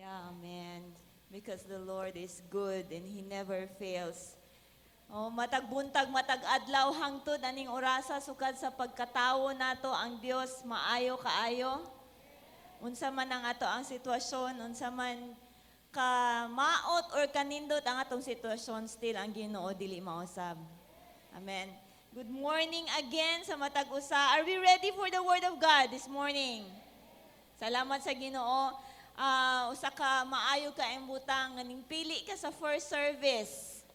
Yeah, amen. Because the Lord is good and He never fails. Oh, matag buntag, matag adlaw hangtod aning orasa sukad sa pagkatawo nato ang Dios maayo kaayo. Unsa man ang ato ang sitwasyon, unsa man ka maot or kanindot ang atong sitwasyon, still ang Ginoo dili mausab. Amen. Good morning again sa matag usa. Are we ready for the word of God this morning? Salamat sa Ginoo. Usa ka maayo ka ang butang nganing pili ka sa first service.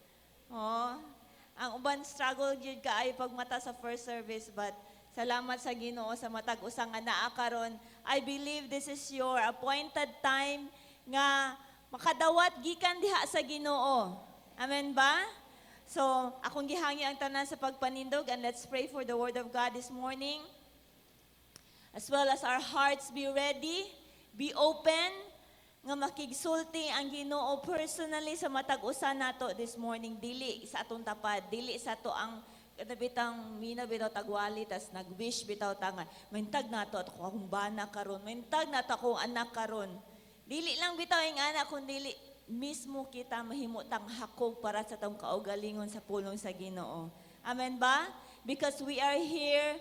Oh, ang uban struggle gyud kaayo pagmata sa first service, but salamat sa Ginoo sa matag usa nga naa karon. I believe this is your appointed time nga makadawat gikan diha sa Ginoo. Amen ba? So, akong gihangi ang tanan sa pagpanindog, and let's pray for the word of God this morning. As well as our hearts be ready, be open, nga makigsulti ang Ginoo personally sa matag usa nato this morning, dili sa atong tapad, dili sa to ang kanabitang mina bitaw tagwali tas nag-wish bitaw tangan maintag nato at akong bana karon, maintag nato akong anak karon. Dili lang bitaw ang anak kun dili mismo kita mahimutang hakog para sa tong kaugalingon sa pulong sa Ginoo. Amen ba? Because we are here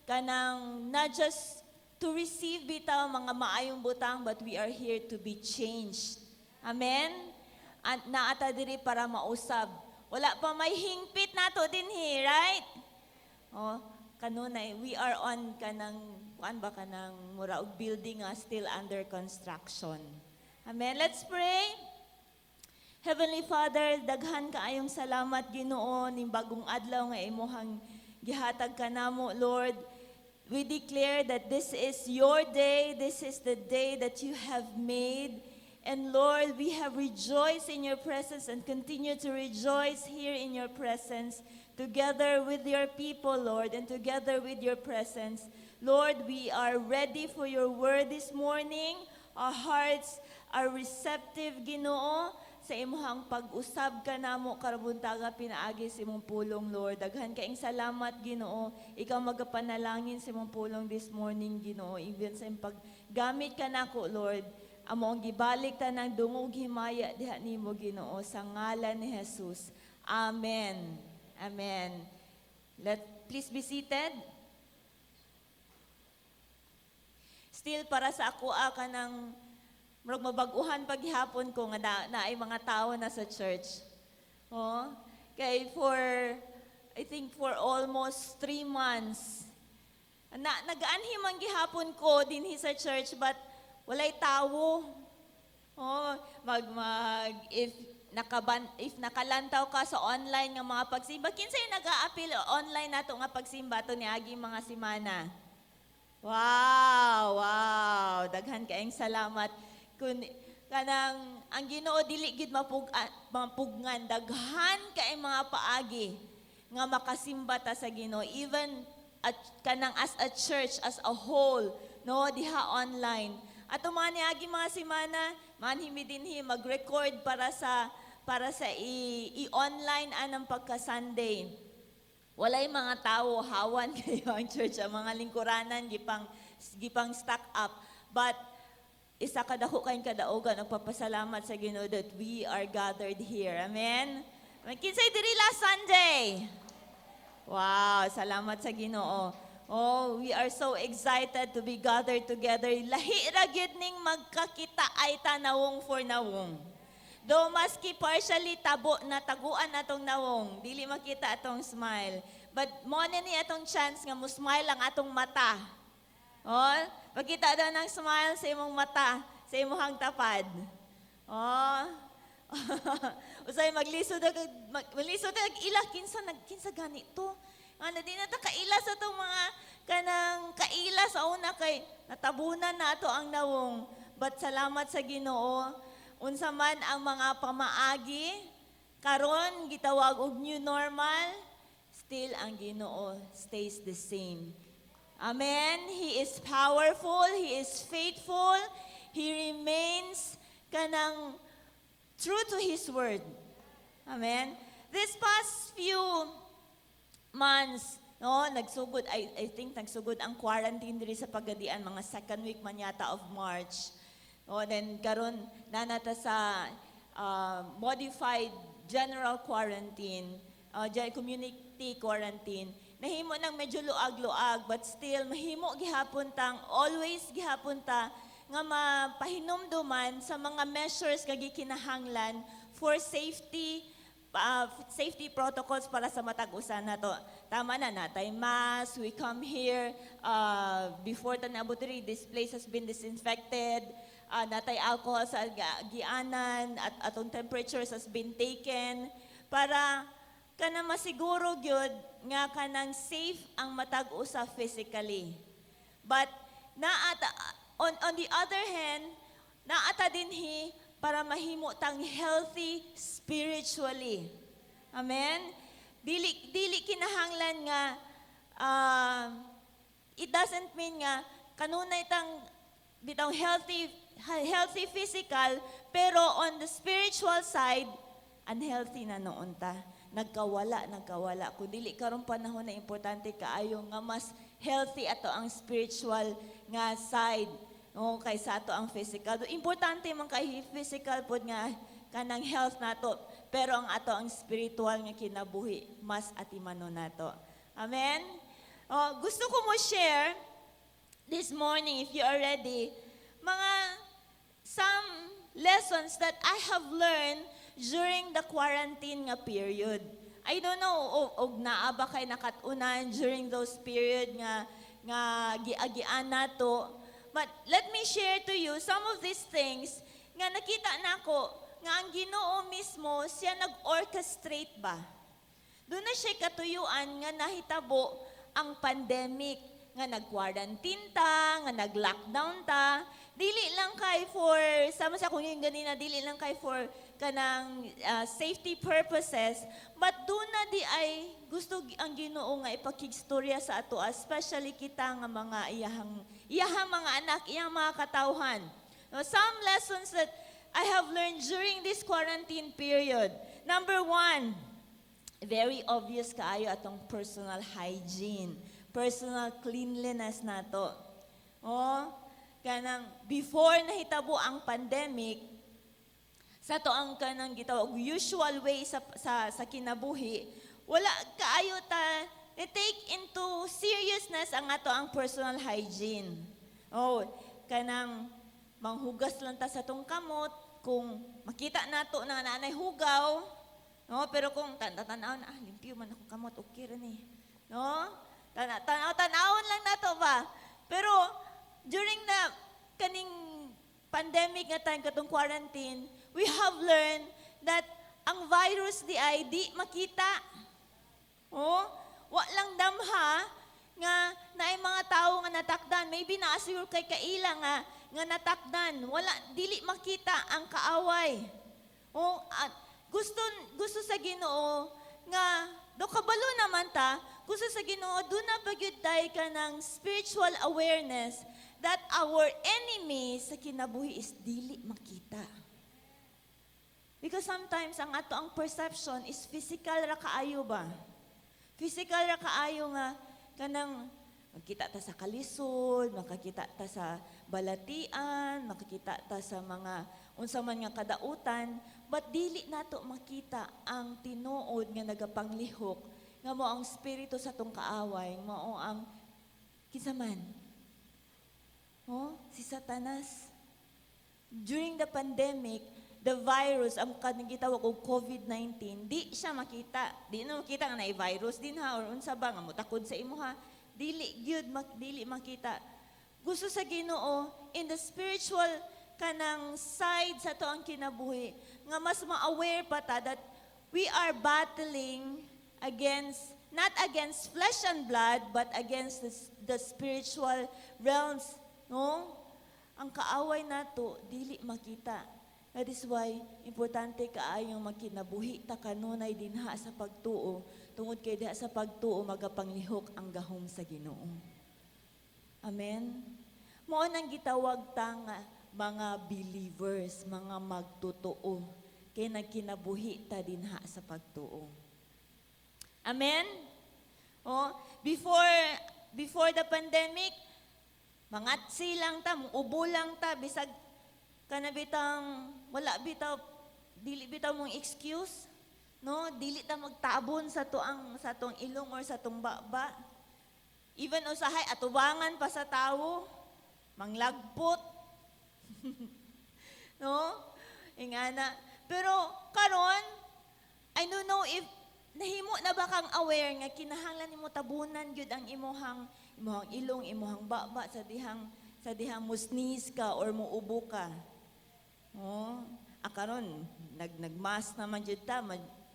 kanang not just to receive bitaw mga maayong butang, but we are here to be changed. Amen? At naata diri para mausab. Wala pa may hingpit nato din here, right? Oh, kanunay, we are on kanang kuan ba kanang mura og building still under construction. Amen. Let's pray. Heavenly Father, daghan kaayong salamat Ginoo ning bagong adlaw nga imong gihatag kanamo, Lord. We declare that this is your day, this is the day that you have made. And Lord, we have rejoiced in your presence and continue to rejoice here in your presence, together with your people, Lord, and together with your presence. Lord, we are ready for your word this morning. Our hearts are receptive, Ginoo, sa imuhang pag-usab ka namo karabuntaga pinaagi sa imong pulong, Lord. Daghan kaing salamat, Ginoo. Ikaw magapanalangin sa imong pulong this morning, Ginoo. Even sa imong paggamit ka nako, Lord. Amo ang gibalik ta ng dungog himaya diha nimo, Ginoo, sa ngalan ni Jesus. Amen. Amen. Please be seated. Still para sa ako ka ng murag mabaguhan paghihapon ko nga naay mga tao na sa church. Oh, kay I think for almost 3 months, nagaanhi man gihapon ko dinhi sa church, but walay tawo. Oh, if nakalantaw ka sa online nga mga pagsimba, kinsay nag-a-appeal online nato nga pagsimba to niagi mga simana. Wow, daghan kaayong salamat. Kun kanang ang Ginoo dili gid mapugnan, daghan kay mga paagi nga makasimba ta sa Ginoo, even kanang as a church as a whole, no, diha online. Ato man niagi mga simana manhimi dinhi mag-record para sa i-online anang pagka-Sunday. Walay mga tawo, hawan kayo ang church, ang mga lingkuranan gipang stock up, but isa kadako kayong kadaugan ang papasalamat sa Ginoo that we are gathered here. Amen? Kinsay diri last Sunday? Wow, salamat sa Ginoo. Oh, we are so excited to be gathered together. Lahi ra gyud ning magkakita ay tanawong for nawong. Though maski partially taguan atong nawong, dili makita atong smile. But mo na ni atong chance nga mo smile ang atong mata. Oh, makita daw ng smile sa imong mata, sa imong tapad. Oh. Usay maglisod ag ila kinsa ganito. Ano di na ta kaila sa tong mga kanang kaila sa una kay natabunan na ato ang nawong. But salamat sa Ginoo, unsa man ang mga pamaagi karon gitawag og new normal, still ang Ginoo stays the same. Amen. He is powerful. He is faithful. He remains kanang true to His word. Amen. This past few months, no, nagsugod, I think nagsugod ang quarantine diri sa Pagadian, mga second week man yata of March. O then karon nanata sa modified general quarantine, community quarantine. Nahimo nang medyo luag-luag but still mahimo gihapon tang always gihapon ta nga mapahinumduman sa mga measures nga gikinahanglan for safety protocols para sa matag-usa nato. Tama na natay mask, we come here before ta naabot diri, this place has been disinfected. Natay alcohol sa gianan at atong temperatures has been taken para kana masiguro gyud nga kanang safe ang matag-usa physically. But on the other hand, naata dinhi para mahimo tang healthy spiritually. Amen. Dili kinahanglan nga it doesn't mean nga kanunay tang bitaw healthy physical pero on the spiritual side unhealthy na noon ta. Nagkawala. Kung dili karon panahon na importante kaayo nga mas healthy ato ang spiritual nga side kaysa ato ang physical. Importante man kay physical pod nga kanang health nato, pero ang ato ang spiritual nga kinabuhi mas atimano nato. Amen. Gusto ko mo share this morning, if you are ready, some lessons that I have learned during the quarantine nga period. I don't know og naa ba kay nakatunan during those period nga giagian nato. But let me share to you some of these things nga nakita nako nga ang Ginoo mismo siya nag-orchestrate ba. Doon na siya katuyuan nga nahitabo ang pandemic nga nag-quarantine ta, nga nag-lockdown ta. Dili lang kay for, sama sa kung yung ganina, dili lang kay for kanang safety purposes, but doon na di ay gusto ang Ginoo nga ipakigstorya sa ato, especially kita nga mga iyahang mga anak, iyang mga katawhan. Some lessons that I have learned during this quarantine period. Number 1, very obvious kaayo atong personal hygiene, personal cleanliness nato. Kanang before nahitabo ang pandemic, sa to ang kanang gitawag usual way sa kinabuhi, wala kaayo ta take into seriousness ang ato ang personal hygiene. Kanang manghugas lang ta sa tong kamot kung makita nato na nanay hugaw, pero kung tanaw na limpyo man ako kamot, okay ra ni. Tanawon lang nato ba? Pero during the kaning pandemic nga time katong quarantine, we have learned that ang virus di ay di makita. Wa lang damha nga naay mga tawo nga natakdan. Maybe naasiguro kay kaila nga natakdan. Wala dili makita ang kaaway. Gusto sa Ginoo nga do kabalo naman ta, gusto sa Ginoo do na pagyud tay ka ng spiritual awareness that our enemy sa kinabuhi is dili makita. Because sometimes ang ato ang perception is physical ra kaayo ba? Physical ra kaayo nga kanang makita ta sa kalisod, makakita ta sa balatian, makakita ta sa mga unsa man nga kadautan, but dili nato makita ang tinuod nga nagapanglihok nga mo ang espiritu sa tong kaaway, mao ang kinsa man. Si Satanas. During the pandemic, the virus, ang kanang gitawag og COVID-19, di siya makita. Di na makita nga na virus din ha, or unsa ba nga mutakod sa imo ha. Dili makita. Gusto sa Ginoo, in the spiritual kanang side sa to ang kinabuhi, nga mas ma-aware pa ta that we are battling not against flesh and blood, but against the spiritual realms. Ang kaaway nato dili makita. That is why importante kaayong makinabuhi ta kanunay dinha sa pagtuo, tungod kay diha sa pagtuo magapanglihok ang gahom sa Ginoo. Amen. Mao nang gitawag ta nga mga believers, mga magtotoo, kay nagkinabuhi ta dinha sa pagtuo. Amen. Before the pandemic, mangatsi lang ta, ubo lang ta, bisag kana bitang wala bitaw dili bitaw mong excuse, no? Dili ta magtabon sa tuang ilong or sa tuang baba. Even usahay atubangan pa sa tawo, manglagpot. No? Ingana. Pero karon, I don't know if nahimo na ba kang aware nga kinahanglan nimo tabunan gyud ang imuhang ilong, imuhang baba sa dihang musnis ka or muubo ka. Oh, karon nagmask naman jud ta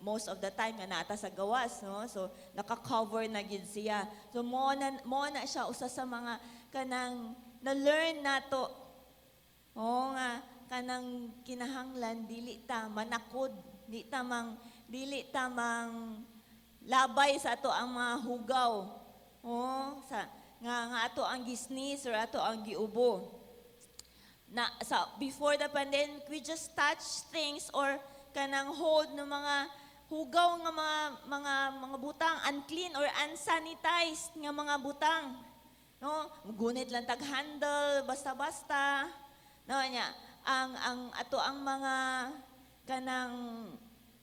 most of the time nga naata sa gawas, no? So naka-cover na gyud siya. So mo na siya usa sa mga kanang na-learn nato. Oo nga kanang kinahanglan dili ta manakod, dili ta mang labay sa ato ang mga hugaw. Oh, nga ato ang gisnis or ato ang giubo. Before the pandemic, we just touch things or kanang hold ng mga hugaw nga mga butang, unclean or unsanitized nga mga butang. No, gunit lang tag handle basta-basta. No nya, ang ato ang mga kanang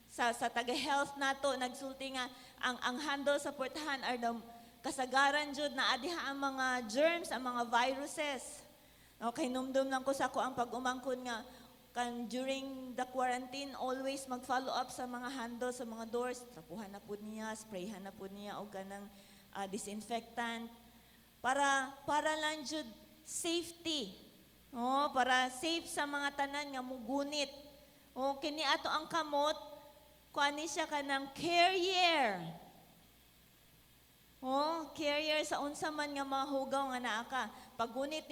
sa taga-health nato nagsulti nga ang handle sa portahan are the kasagaran jud na adiha ang mga germs, ang mga viruses. Okay, numdum lang ko sa ko ang pag-umangkon nga during the quarantine, always mag-follow up sa mga handle, sa mga doors. Trapuhan na po niya, sprayhan na po niya o kanang disinfectant. Para lang jud safety. Oh, para safe sa mga tanan nga mugunit. O kini ato ang kamot, kuani siya kanang carrier. Oh, carrier sa unsa man nga mga hugaw nga naa ka. Paggunit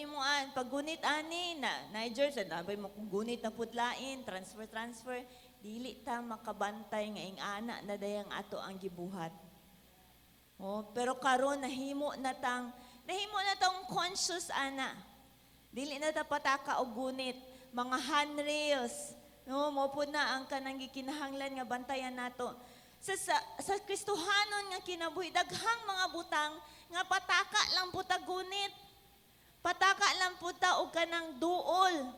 ani na germs nabay mo kung gunit na putlain, transfer, dili ta makabantay nga ing ana na dayang ato ang gibuhat. Oh, pero karon nahimo na tong conscious ana. Dili na ta pataka og gunit, mga handrails, no, mo pud na ang kanang gikinahanglan nga bantayan nato. Sa Kristohanon nga kinabuhi, daghang mga butang nga pataka lang po ta gunit. Pataka lang po ta og kanang duol.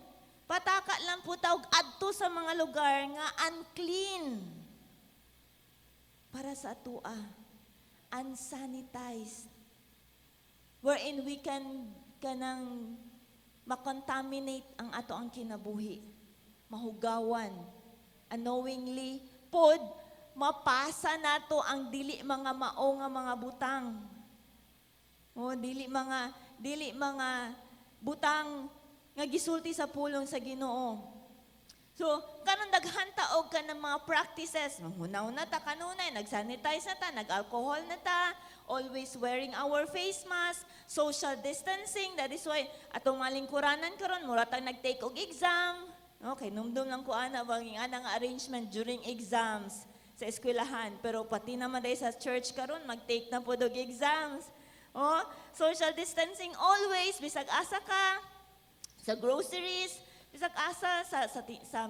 Pataka lang po ta og adto sa mga lugar nga unclean. Para sa atua, unsanitized. Wherein we can kanang makontaminate ang ato ang kinabuhi. Mahugawan. Unknowingly, pod, mapasa nato ang dili mga mao nga mga butang. O dili mga butang nga gisulti sa pulong sa Ginoo. So, karon daghan ta og kanang mga practices. Hunaw na ta kanunay, nag-sanitize na ta, nag-alcohol na ta, always wearing our face mask, social distancing. That is why atong malingkuranan karon mura tang nag-take og exam. Okay, numdum lang ko ana bang anang arrangement during exams sa eskwelahan, pero pati naman dahil sa church karon mag-take na po og exams. Oh, social distancing always, bisag asa ka sa groceries, bisag asa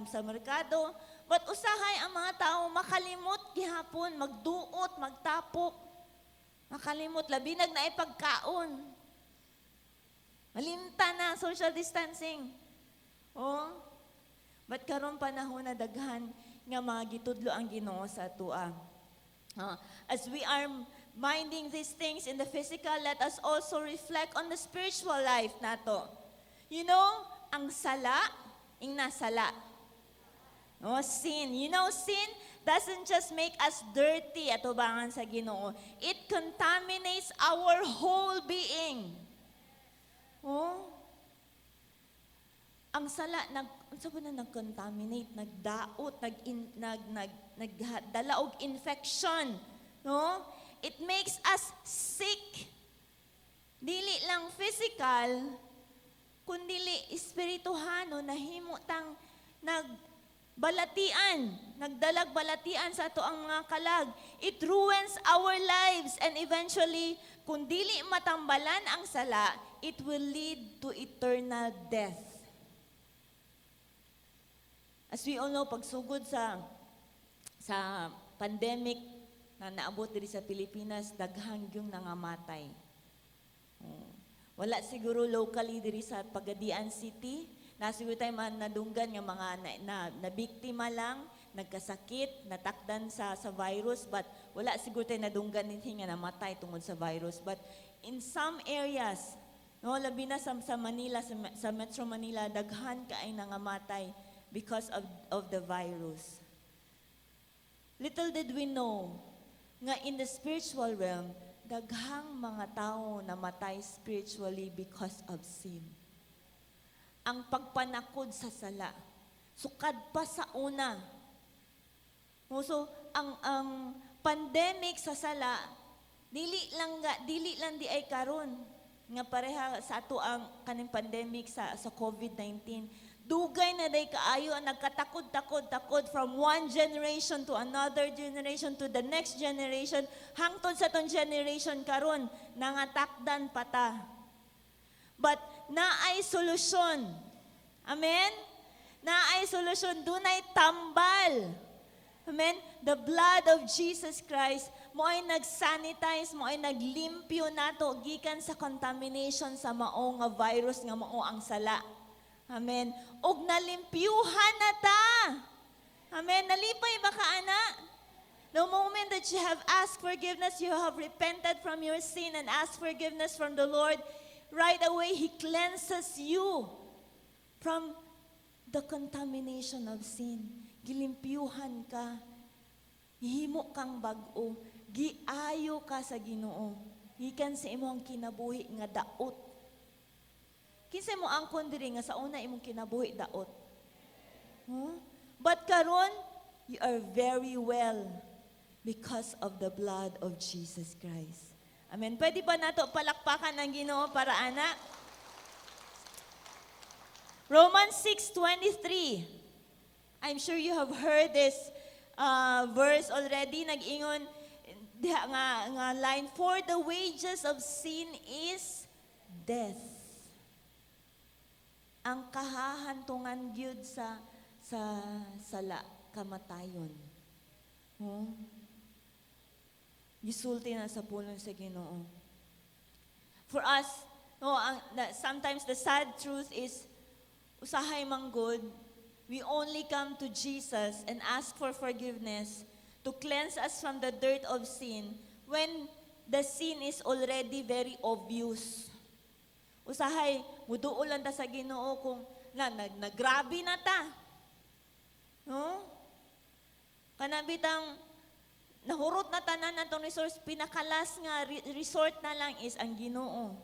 sa merkado. But usahay ang mga tao makalimot gihapon, magduot, magtapok. Makalimot labi na ipagkaon. Malimta na social distancing. Oh, but karon panahon na daghan nga mga gitudlo ang Ginoo sa atua. As we are minding these things in the physical, let us also reflect on the spiritual life nato. You know, ang sala, nasala. No, sin. You know, sin doesn't just make us dirty atubangan sa Ginoo. It contaminates our whole being. Oh, ang sala nag-contaminate, nagdaot, nagdala og infection, no? It makes us sick. Dili lang physical, kundi espirituhano nahimo tang nagdalag balatian sa ato ang mga kalag. It ruins our lives and eventually, kung dili matambalan ang sala, it will lead to eternal death. As we all know, pagsugod sa pandemic na naabot diri sa Pilipinas, daghang yung nangamatay. Wala siguro locally diri sa Pagadian City, Nasiguro tayo man nadunggan nga mga na biktima lang, nagkasakit, natakdan sa virus, but wala siguro tayo nadunggan nito nga namatay tungod sa virus. But in some areas, no, labi na sa Manila, sa Metro Manila, daghan ka ay nangamatay because of the virus. Little did we know nga in the spiritual realm, daghang mga tao namatay spiritually because of sin. Ang pagpanakod sa sala, sukad pa sa una. So, ang pandemic sa sala, dili lang di ay karon nga pareha sa ato ang kaning pandemic sa COVID-19. Dugay na day kaayo ang nagkatakod from one generation to another generation to the next generation hangtod sa tong generation karon nangatakdan pata. But naay solusyon. Amen? Naay solusyon, dunay tambal. Amen? The blood of Jesus Christ mo ay nag-sanitize, mo ay naglimpyo nato gikan sa contamination sa mao nga virus nga mao ang sala. Amen. Og nalimpyuhan na ta. Amen. Nalipay ba ka, ana? The moment that you have asked forgiveness, you have repented from your sin and asked forgiveness from the Lord, right away, He cleanses you from the contamination of sin. Gilimpyuhan ka. Himo kang bag-o. Giayo ka sa Ginoo. Gikan sa imong kinabuhi nga daot. Kinsa mo angkon diri nga sa una imong kinabuhi daot. But karon, you are very well because of the blood of Jesus Christ. Amen. Pwede ba nato palakpakan ang Ginoo para ana? Romans 6:23. I'm sure you have heard this verse already. Nag-ingon nga line, for the wages of sin is death. Ang kahahantungan gyud sa sala kamatayon. Gisulti na sa pulong sa Ginoo. For us, sometimes the sad truth is usahay manggod, we only come to Jesus and ask for forgiveness to cleanse us from the dirt of sin when the sin is already very obvious. Usahay, muduulan ta sa Ginoo kung nagrabe na ta. No? Kanabitang nahurot na tanan natong resource, pinakalas nga resort na lang is ang Ginoo.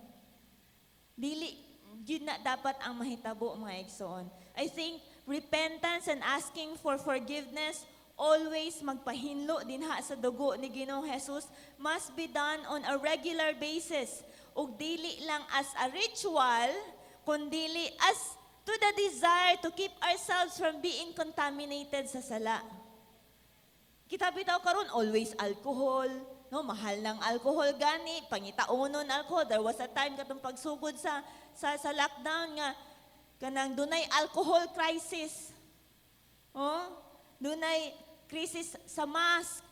Dili yun na dapat ang mahitabo, mga igsoon. I think repentance and asking for forgiveness always magpahinlo dinha sa dugo ni Ginoong Jesus must be done on a regular basis. Ug dili lang as a ritual, kundili as to the desire to keep ourselves from being contaminated sa sala. Kita bitaw karon always alcohol, no, mahal ng alcohol gani, pangitaunon alcohol. There was a time katong pagsugod sa lockdown nga kanang dunay alcohol crisis. Dunay crisis sa mask.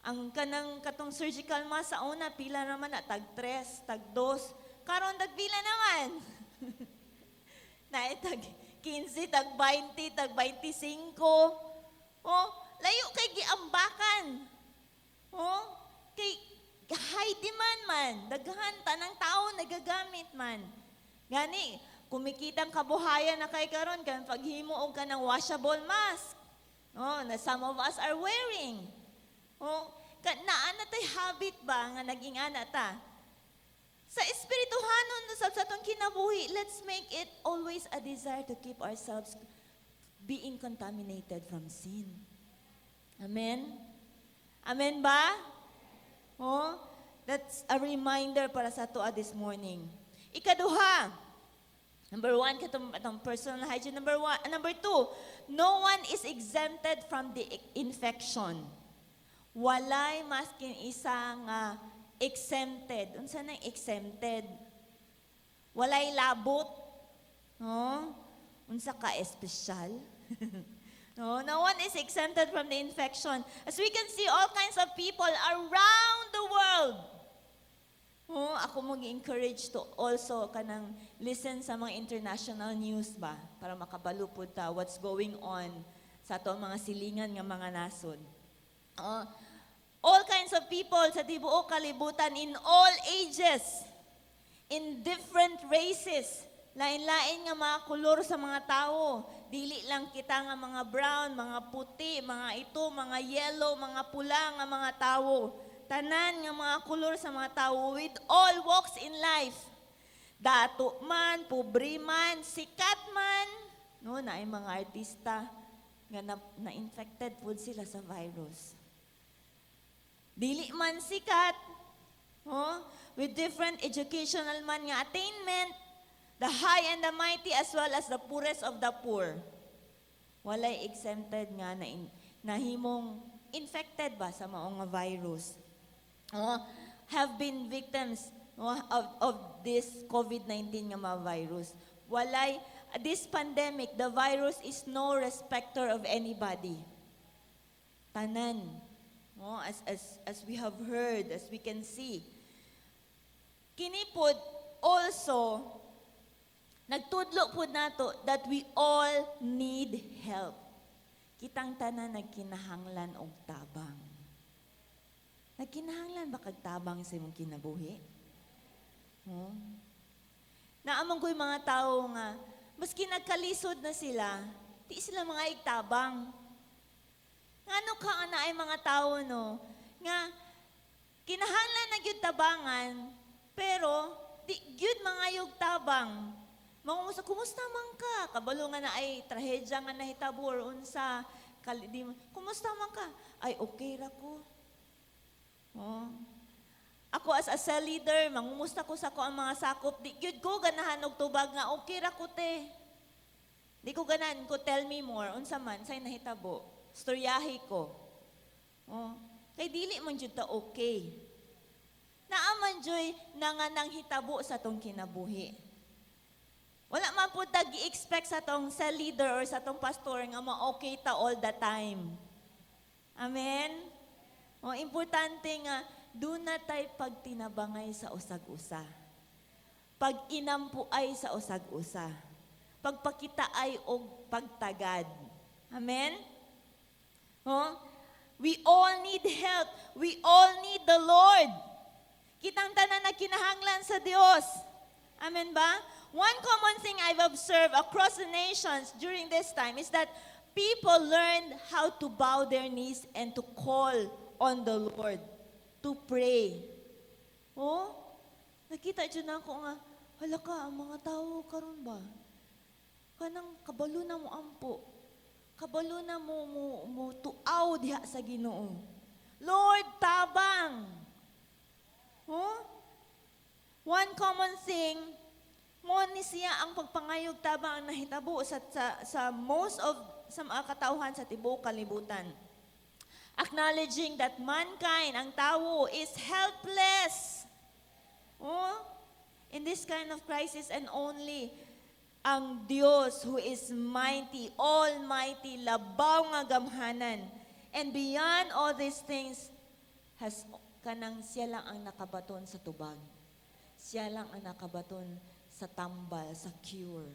Ang kanang katong surgical mask sa una pila naman na tag 3, tag 2. Karon dagpila naman. Na tag 15, tag 20, tag 25. Layo kay giambakan. Kay high demand man, daghan tanang tao nagagamit man. Gani, kumikitang kabuhayan na kay karon kan paghimo og kanang washable mask. Na some of us are wearing. Naana tay habit ba nga naging ana ta? Sa espirituhanon sa atong kinabuhi, let's make it always a desire to keep ourselves being contaminated from sin. Amen? Amen ba? That's a reminder para sa toa this morning. Ikaduha, number 1, katong personal hygiene. Number 2, no one is exempted from the infection. Walay maskin isa nga exempted. Unsa nang exempted? Walay labot. Unsa ka espesyal? No one is exempted from the infection. As we can see, all kinds of people around the world Ako mag-encourage to also kanang listen sa mga international news ba para makabalupod ta what's going on sa atong mga silingan nga mga nasod. All kinds of people sa tibuok kalibutan in all ages, in different races, lain-lain nga mga kulor sa mga tao. Dili lang kita nga mga brown, mga puti, mga ito, mga yellow, mga pula nga mga tao. Tanan nga mga kulor sa mga tao with all walks in life. Dato man, pobre man, sikat man. No, na ay mga artista nga na-infected po sila sa virus. Dili man sikat, with different educational man nga attainment, the high and the mighty as well as the poorest of the poor. Walay exempted nga na nahimong infected ba sa maong nga virus. Have been victims of this COVID-19 nga mga virus. This pandemic, the virus is no respecter of anybody. Tanan. As we have heard, as we can see. Kinipod also, nagtudlo po nato that we all need help. Kitang tanan nagkinahanglan og tabang. Nagkinahanglan ba kag tabang sa imong kinabuhi? Naamang ko'y mga tao nga, maski nagkalisod na sila, di sila mga igtabang. Ngano ka na ay mga tao, no? Nga, kinahanglan na gyud tabangan, pero di gyud mga yug tabang. Mangumusta, kumusta man ka? Kabalo nga na ay trahedya nga nahitabo or unsa. Kumusta man ka? Ay, okay ra ko. Ako as a cell leader, mangumusta ko sa ko ang mga sakop. Di gyud ko ganahan og tubag nga, okay ra ko te. Di ko ganahan ko, tell me more. Unsa man, say nahitabo. Storyahe ko. Kay dili man jud ta okay. Naaman joy nga nang hitabo sa tong kinabuhi. Wala man po tag i-expect sa tong cell leader or sa tong pastor nga ma-okay ta all the time. Amen? Importante nga, doon na tayo pagtinabangay sa usag-usa. Pag-inampuay sa usag-usa. Pagpakitaay og pagtagad. Amen? We all need help. We all need the Lord. Kitang tanan na kinahanglan sa Dios. Amen ba? One common thing I've observed across the nations during this time is that people learned how to bow their knees and to call on the Lord, to pray. Nakita dyan ako nga, hala ka, ang mga tao karon ba? Kanang kabalo na mo ampo. Kabalo na mo tuaw diha sa Ginoo. Lord, tabang. One common thing, mo ni siya ang pagpangayog tabang ang nahitabo sa most of sa mga katauhan sa tibuok kalibutan. Acknowledging that mankind, ang tao, is helpless. In this kind of crisis, and only ang Diyos who is mighty, almighty, labaw nga gamhanan. And beyond all these things, kanang siya lang ang nakabaton sa tubag. Siya lang ang nakabaton sa tambal, sa cure.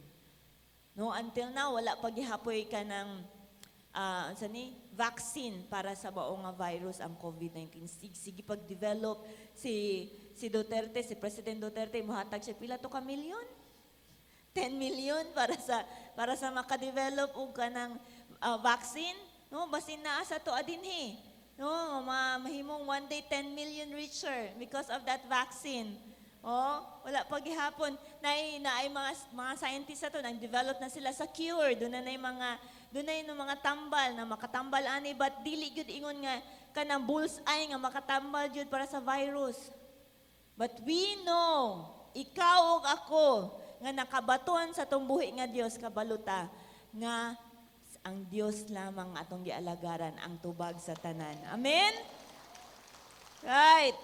Until now, wala paghihapoy ka ng vaccine para sa baong nga virus ang COVID-19. Sige pag-develop si Duterte, si President Duterte, muhatag siya pila to ka milyon? 10 million para sa makadevelop og kanang vaccine, basin naa sa to adinhi. Mahimong one day 10 million richer because of that vaccine. Wala paghihapon na ay mga scientists ato nang develop na sila sa cure. Doon na yung mga tambal na makatambal ani, but dili gyud ingon nga kanang bullseye nga makatambal gyud para sa virus. But we know, ikaw ug ako nga nakabaton sa tong buhi nga Dios kabaluta nga ang Dios lamang atong gialagaran ang tubag sa tanan. Amen. Right.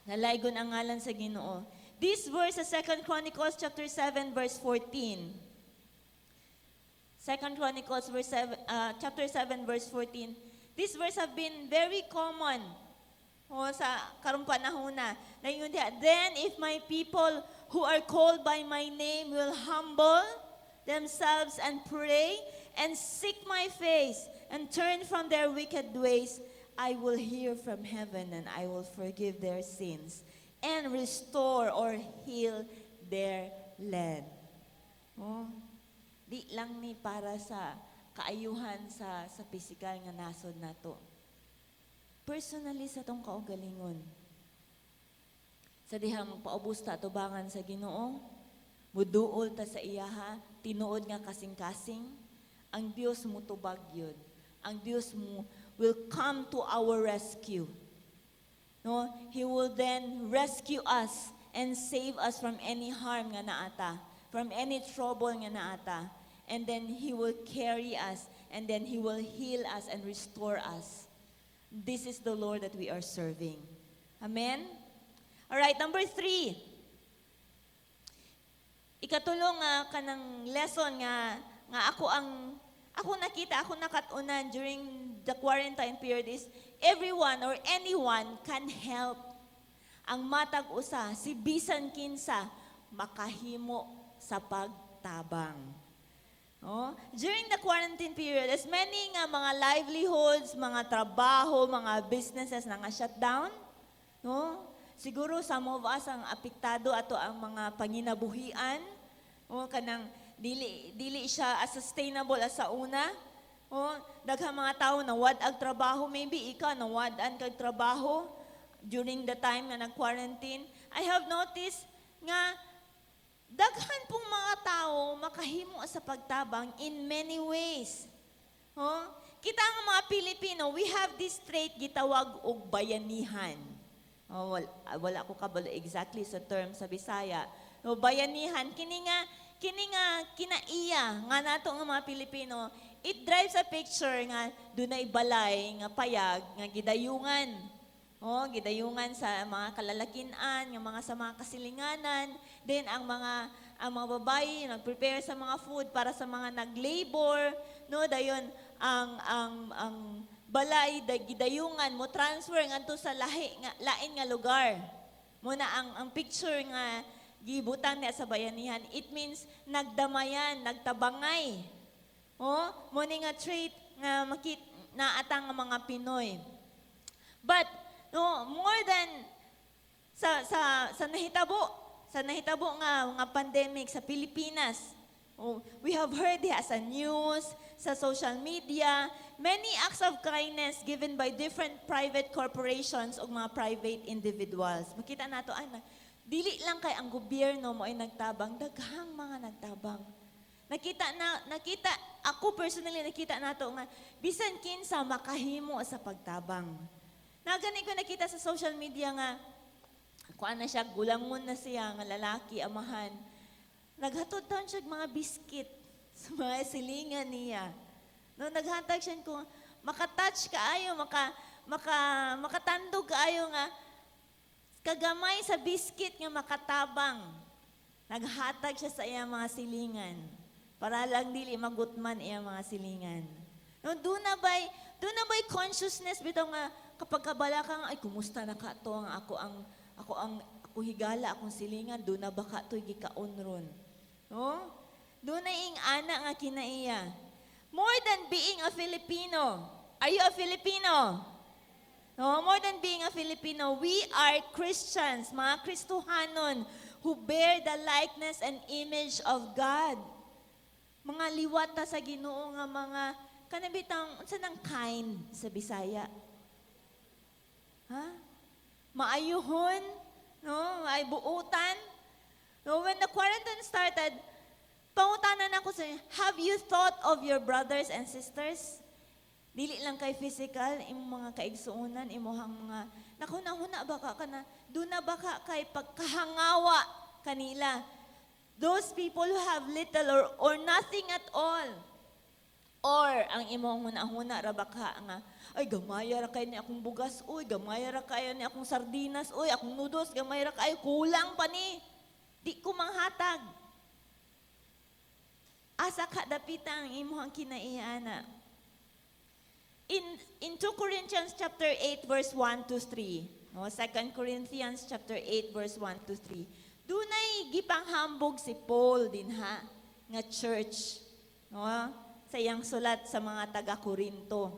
Nalaygon ang ngalan sa Ginoo. This verse sa 2 Chronicles chapter 7 verse 14. 2 Chronicles chapter 7 verse 14. This verse have been very common O sa karong panahon na. Dayon diha, then if my people who are called by my name will humble themselves and pray and seek my face and turn from their wicked ways, I will hear from heaven and I will forgive their sins and restore or heal their land. Oh, di lang ni para sa kaayuhan sa physical nga nasod nato. Personally sa tong kaugalingon. Sa dihang paubos ta tubangan sa Ginoo, muduol ta sa iyaha, tinuod nga kasing-kasing, ang Dios mo tubag yun. Ang Dios mo will come to our rescue. No, He will then rescue us and save us from any harm nga naata, from any trouble nga naata. And then He will carry us, and then He will heal us and restore us. This is the Lord that we are serving. Amen? All right, number 3. Ikatulong nga kanang lesson nga ako nakatunan during the quarantine period is everyone or anyone can help. Ang matag usa si bisan kinsa makahimo sa pagtabang. Oh, during the quarantine period, as many nga mga livelihoods, mga trabaho, mga businesses na nga shutdown, no? Siguro some of us ang apektado ato ang mga panginabuhian, o kanang dili siya as sustainable as sa una. O daghang mga tao na wad ag trabaho, maybe ikaw na wad-an kag trabaho during the time nga nag-quarantine. I have noticed nga daghan pong mga tao makahimo sa pagtabang in many ways. Oh, kita nga mga Pilipino, we have this trait gitawag og bayanihan. Oh, wala ko kabalo exactly sa term sa Bisaya. No, bayanihan kini nga kinaiya nga nato nga mga Pilipino, it drives a picture nga dunay balay nga payag nga gidayungan. Oh, gidayungan sa mga kalalakinan, nga mga sa mga kasilinganan, then ang mga babae nag-prepare sa mga food para sa mga nag-labor, no, dayon ang balay gidayungan mo transfer ngadto sa lain nga lugar. Muna ang picture nga gibutan niya sa bayanihan, it means nagdamayan, nagtabangay. Oh, mo ni nga trait nga naatang ang mga Pinoy. But no, more than sa nahitabo nga pandemic sa Pilipinas. Oh, we have heard it sa news, sa social media, many acts of kindness given by different private corporations o mga private individuals. Makita nato dili lang kay ang gobyerno mo ay nagtabang, daghang mga nagtabang. Nakita ako personally nakita nato nga bisan kinsa makahimo sa pagtabang. Nagani ko nakita sa social media nga, kuan na siya, gulangon na siya, nga lalaki, amahan. Naghatod doon siya mga biskit sa mga silingan niya. No, naghatag siya kung makatouch kaayo, makatandog kaayo nga, kagamay sa biskit nga makatabang. Naghatag siya sa iya mga silingan. Para lang dili magutman iya mga silingan. No, doon na ba'y consciousness bitaw nga, kapag kabala kang, ay, kumusta na ka to ako higala, akong silingan, doon na ba ka to gikaon. No? Doon na ing ana nga kinaiya. More than being a Filipino. Are you a Filipino? No? More than being a Filipino, we are Christians, mga Kristohanon, who bear the likeness and image of God. Mga liwata sa Ginoo nga mga, kanabitang, unsa nang kind sa Bisaya? Ha? Maayuhon, no? Ay buutan. No, when the quarantine started, pangutanan ako sa have you thought of your brothers and sisters? Dili lang kay physical, imong mga kaigsuonan, imong mga nakuna-huna ba ka na, doon na ba ka kay pagkahangawa kanila? Those people who have little or nothing at all. Or ang imong huna-huna ra ba ka nga, ay, gamaya ra kayo ni akong bugas, uy, gamaya ra kayo ni akong sardinas, uy, akong noodles, gamaya ra kayo, kulang pa ni. Di ko manghatag. Asa ka dapitang imuhang kinaiana. In 2 Corinthians chapter 8, verse 1 to 3, No, 2 Corinthians chapter 8 verse 1 to 3. Dunay gipanghambog si Paul din ha nga church, no? Sa iyang sulat sa mga taga-Korinto.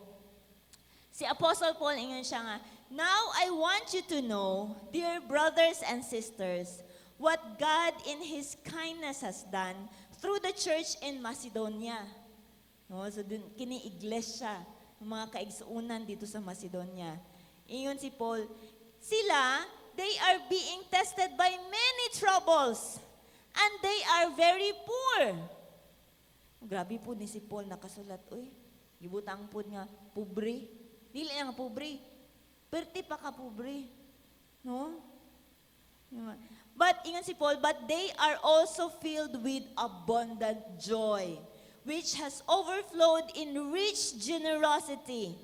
Si Apostle Paul ingon siya nga, "Now I want you to know, dear brothers and sisters, what God in His kindness has done through the church in Macedonia." No, so dun, kini iglesia, ng mga kaigsuunan dito sa Macedonia. Ingon si Paul, sila, they are being tested by many troubles, and they are very poor. Grabe po ni si Paul nakasulat, uy, gibutang po nga, pobre. Dili nga pobre, perti pa ka pobre. No? But, ingon si Paul, but they are also filled with abundant joy, which has overflowed in rich generosity.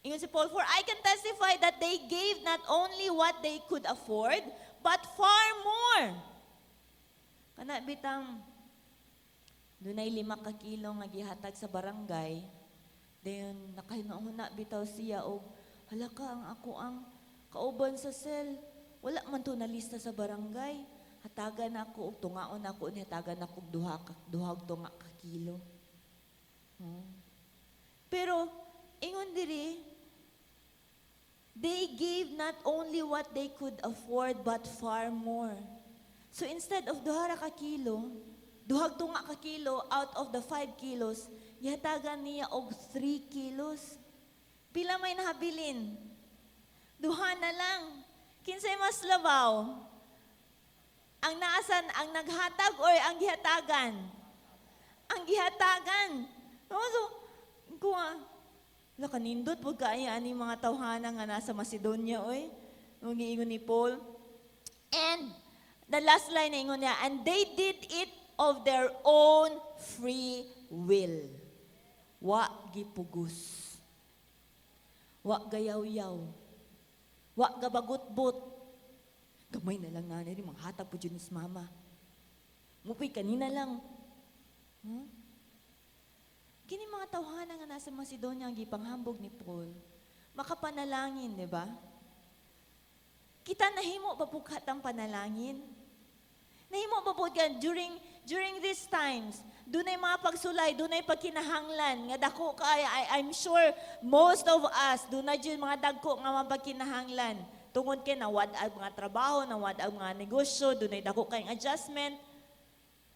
Ingon si Paul, for I can testify that they gave not only what they could afford, but far more. Kana bitang, dunay 5 ka kilo nga gihatag sa barangay, then nakahinahuna bitaw siya og halaka ang ako ang kauban sa cell. Wala man to nalista sa barangay. Hatagan ako og tungaon ako ni hatagan ako og duha tunga ka kilo. Pero ingon diri, they gave not only what they could afford but far more. So instead of duha ka kilo, duhag tunga ka kilo out of the 5 kilos, ihatagan niya og 3 kilos. Pila may nahabilin? Duha na lang. Kinsay mas labaw? Ang naasan, ang naghatag or ang gihatagan? Ang gihatagan. No, so, kanindot po kaya ani mga tawhana nga nasa Macedonia, oy. Nung giingon ni Paul. And, the last line na ingon niya, and they did it of their own free will. Wa gipugos. Wa gayaw-yaw. Wa gabagot-bot. Gamay na lang nanay, mga hatag po dyan is mama. Mupoy kanina lang. Kini mga tawhana nga nasa Macedonia ang gipanghambog ni Paul. Makapanalangin, di ba? Kita nahimo pa po katang panalangin. Nahimo pa po ka during these times, dunay mga pagsulay, dunay pagkinahanglan, nga dako kaya, I'm sure most of us, dunay dyan mga dagko nga mga pagkinahanglan. Tungod kay nawad ang mga trabaho, nawad ang mga negosyo, dunay dako kayong adjustment.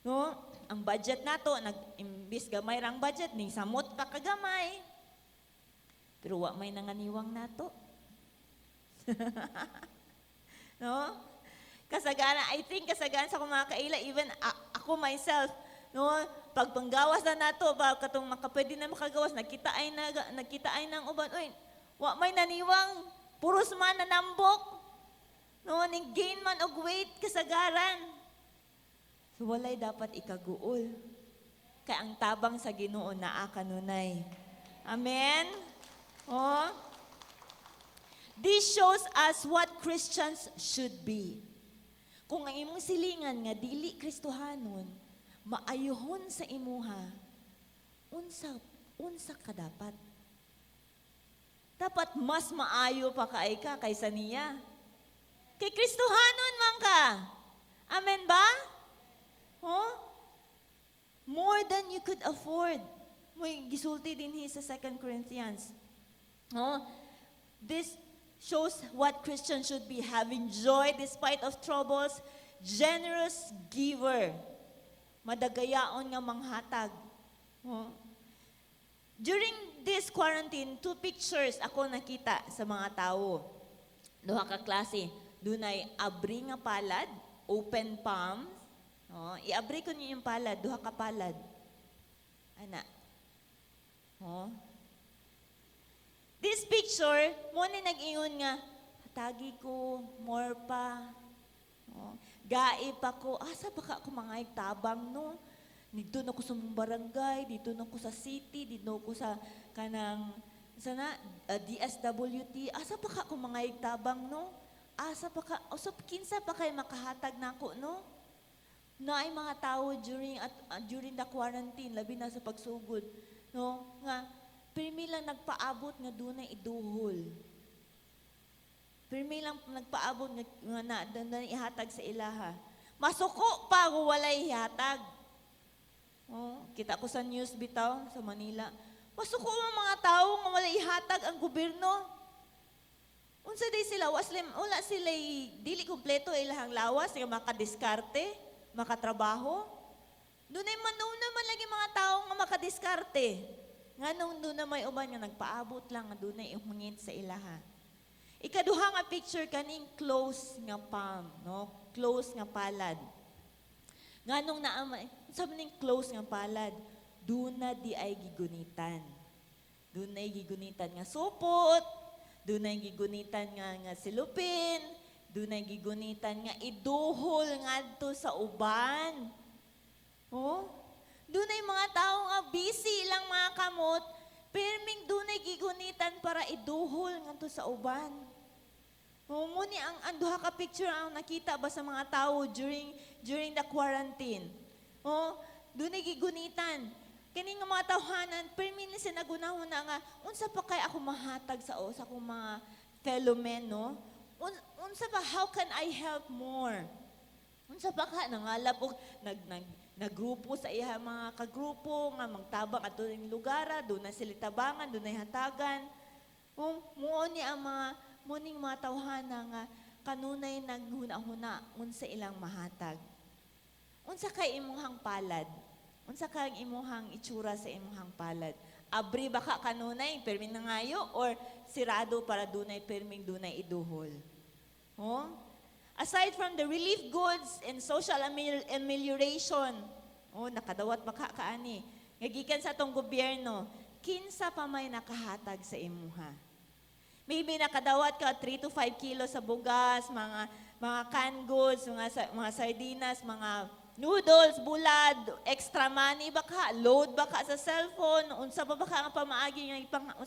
No? Ang budget nato, imbis gamay rang budget, ning samot pa kagamay. Pero wa may nanganiwang nato. No? Kasagana, I think kasagana sa mga kaila, even ako myself, no, pag panggawas na nato, ba katong makapwede na makagawas, nakita ay ng uban, oy, wa may naniwang, puros man nanambok, no, ning gain man og weight kasagaran. So walay dapat ikaguol. Kay ang tabang sa Ginoo naa kanunay. Amen? Oh. This shows us what Christians should be. Kung ang imong silingan nga dili Kristohanon, maayuhon sa imuha, unsa ka dapat? Dapat mas maayo pa kaay ka kaysa niya. Kay Kristohanon man ka. Amen ba? Oh? More than you could afford. May gisulti din sa 2 Corinthians. Oh? This shows what Christians should be, having joy despite of troubles, generous giver, madagayaon nga manghatag. Oh. During this quarantine, 2 pictures ako nakita sa mga tao. Duha ka klase, dunay abri nga palad, open palms. Oh, iabri ko niyo yung palad, duha ka palad. Ana. Oh. This picture, mo ni nag-ingon nga, hatagi ko, more pa. Oh, gai pa ko, asa ba ka ako mga tabang, no? Dito na ko sa mong barangay, dito na ko sa city, dito ko sa kanang, sana, DSWT, asa pa ka ako mga tabang, no? Asa pa ka, o so, kinsa pa kayo makahatag na ako, no? Na ay mga tao during the quarantine, labi na sa pagsugod, no? Nga, pirmi lang nagpaabot nga dunay iduhol. Pirmi lang nagpaabot nga na ihatag sa ilaha. Masuko pa kung walay ihatag. Oh, kita ko sa news bitaw sa Manila. Masuko ang mga tao nga walay ihatag ang gobyerno. Unsa day sila wala sila dili kompleto ilahang lawas nga makadiskarte, makatrabaho. Dunay man lagi mga tao nga makadiskarte. Nganong doon na may uban nga nagpaabot lang nga dunay ihungit sa ilaha. Ikaduha nga picture kaning close nga palm, no? Close nga palad. Nganong naamay, sabi ning close nga palad, duna di ay gigunitan. Dunay gigunitan nga supot, dunay gigunitan nga silupin, dunay gigunitan nga iduhol ngadto sa uban. Oh? Dunay mga tao nga busy lang mga kamot, perming dunay gigunitan para iduhol ngadto sa uban. Oh, muni ang duha ka picture ang nakita ba sa mga tao during the quarantine. Oh, dunay gigunitan. Kini nga mga tawhanan, permin ni sinagunahon na nga, unsa pa kay ako mahatag sa akong mga fellow men, no? Unsa pa, how can I help more? Unsa pa ka, nangalap o naggrupo sa iya mga kagrupo, nga magtabang ato ng lugara, doon na sila tabangan, doon na hatagan. Muon ni ang muning mga tawhana nga, kanunay naghuna-huna, unsa ilang mahatag. Unsa kay imuhang palad? Unsa kang imuhang itsura sa imuhang palad? Abri baka kanunay, perming nangayo, or sirado para dunay perming dunay iduhol? Oh? Aside from the relief goods and social amelioration, nakadawat baka kaani, ngagikan sa atong gobyerno, kinsa pa may nakahatag sa imuha? Maybe nakadawat ka 3 to 5 kilos sa bugas, mga canned goods, mga sardinas, mga noodles, bulad, extra money baka, load baka sa cellphone, unsa pa baka ang pamaagi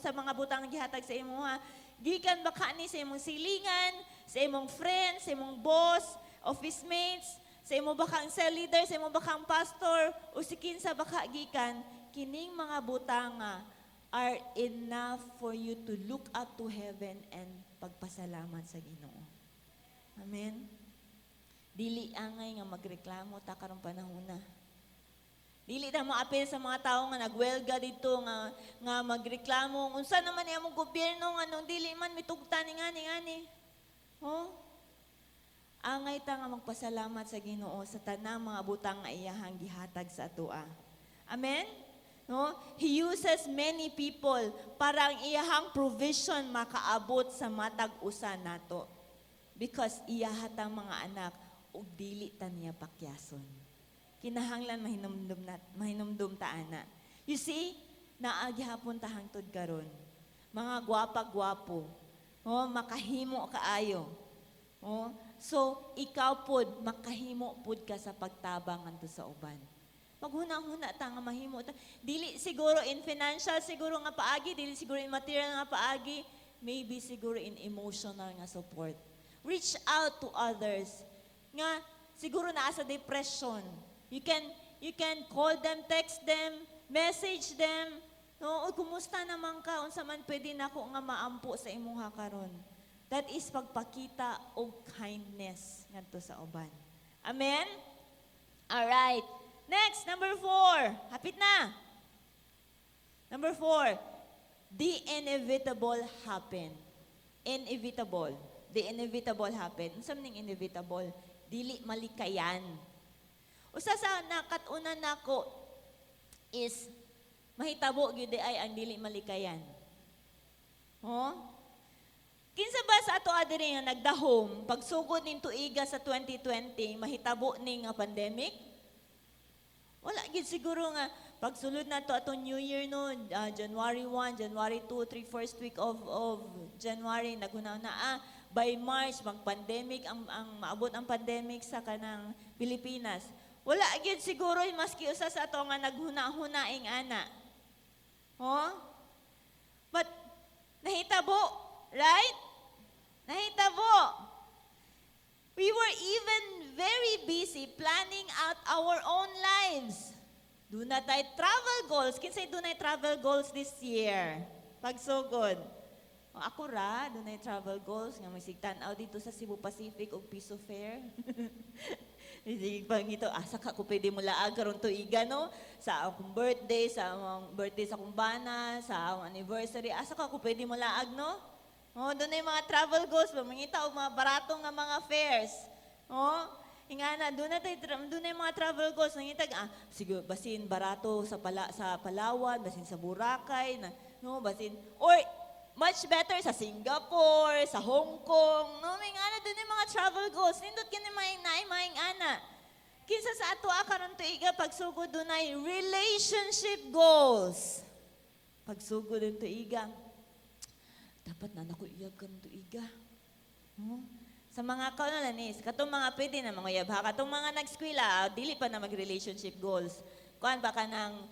sa mga butang gihatag sa imuha. Gikan baka ni sa imong silingan, sa imong friends, sa imong boss, office mates, sa imong bakang cell leader, sa imong bakang pastor, o si kinsa baka gikan, kining mga butang are enough for you to look up to heaven and pagpasalamat sa Ginoo. Amen? Dili angay nga magreklamo ta karong panahon na. Dili ta mo apel sa mga tao nga nagwelga dito nga magreklamo. Unsa naman imong gobyerno nga nung dili man mitugtan ni ngani. Oh? Angay ta nga magpasalamat sa Ginoo sa tanang mga butang nga iyahang gihatag sa atoa. Amen? No? He uses many people para ang iyahang provision makaabot sa matag usa nato. Because iyahatang mga anak ug dili ta niya pakyason. Kinahanglan mahinumdum ta ana. You see, naagihapon ta hangtod karon. Mga gwapa-gwapo. Makahimo kaayo. So ikaw pod makahimo pod ka sa pagtabang ngadto sa uban. Maghuna-huna ta nga mahimo ta. Dili siguro in financial siguro nga paagi, dili siguro in material nga paagi, maybe siguro in emotional nga support. Reach out to others. Nga siguro naa sa depression. You can call them, text them, message them. No, o kumusta naman ka unsa man pwede nako nga maampo sa imuha karon. That is pagpakita og kindness ngadto sa uban. Amen. All right. Next, number 4. Hapit na. Number 4. The inevitable happen. Inevitable. The inevitable happen. Unsa man ning inevitable? Dili malikayan. Usa sa nakatuna nako is mahitabo gyud ay ang dili malikayan. Kinsa ba sa ato adiri nga nagdahom pagsugod ning tuiga sa 2020 mahitabo ning pandemic? Wala gid siguro nga pagsulod na to atong New Year no, January 1, January 2, 3, first week of January nagunaw na by March mag-pandemic ang maabot ang pandemic sa kanang Pilipinas. Wala gid siguro maski usa sa ato nga naghuna-hunaing ana. But nahitabo, right? Nahitabo. We were even very busy planning out our own lives. Do na tayo travel goals. Kinsay do na travel goals this year? Pagsugod. Ako ra, doon ay travel goals nga masigtan-aw dito sa Cebu Pacific og Piso Fair. Sige pang ito, asa ka ko pwede mo laag karon tuiga no? Sa akong birthday, sa akong birthday sa akong bana, sa akong anniversary, asa ka ko pwede mo laag no? Oh, doon ay mga travel goals, mangita og mga baratong nga mga fares. Oh, ingana doon na doon ay mga travel goals nangitag sige basin barato sa Palawan, basin sa Boracay, no, basin or much better sa Singapore, sa Hong Kong. No, may ana doon yung mga travel goals. Nindot kini maing ana. Kinsa sa ato karon tuiga pagsugod doon ay relationship goals. Pagsugod din tuiga. Dapat na nako iyab karon tuiga. No? Sa mga kaunanis, katong mga pwede na mga uyab ha, katong mga nag-eskwela, dili pa na mag-relationship goals. Kuan ba kanang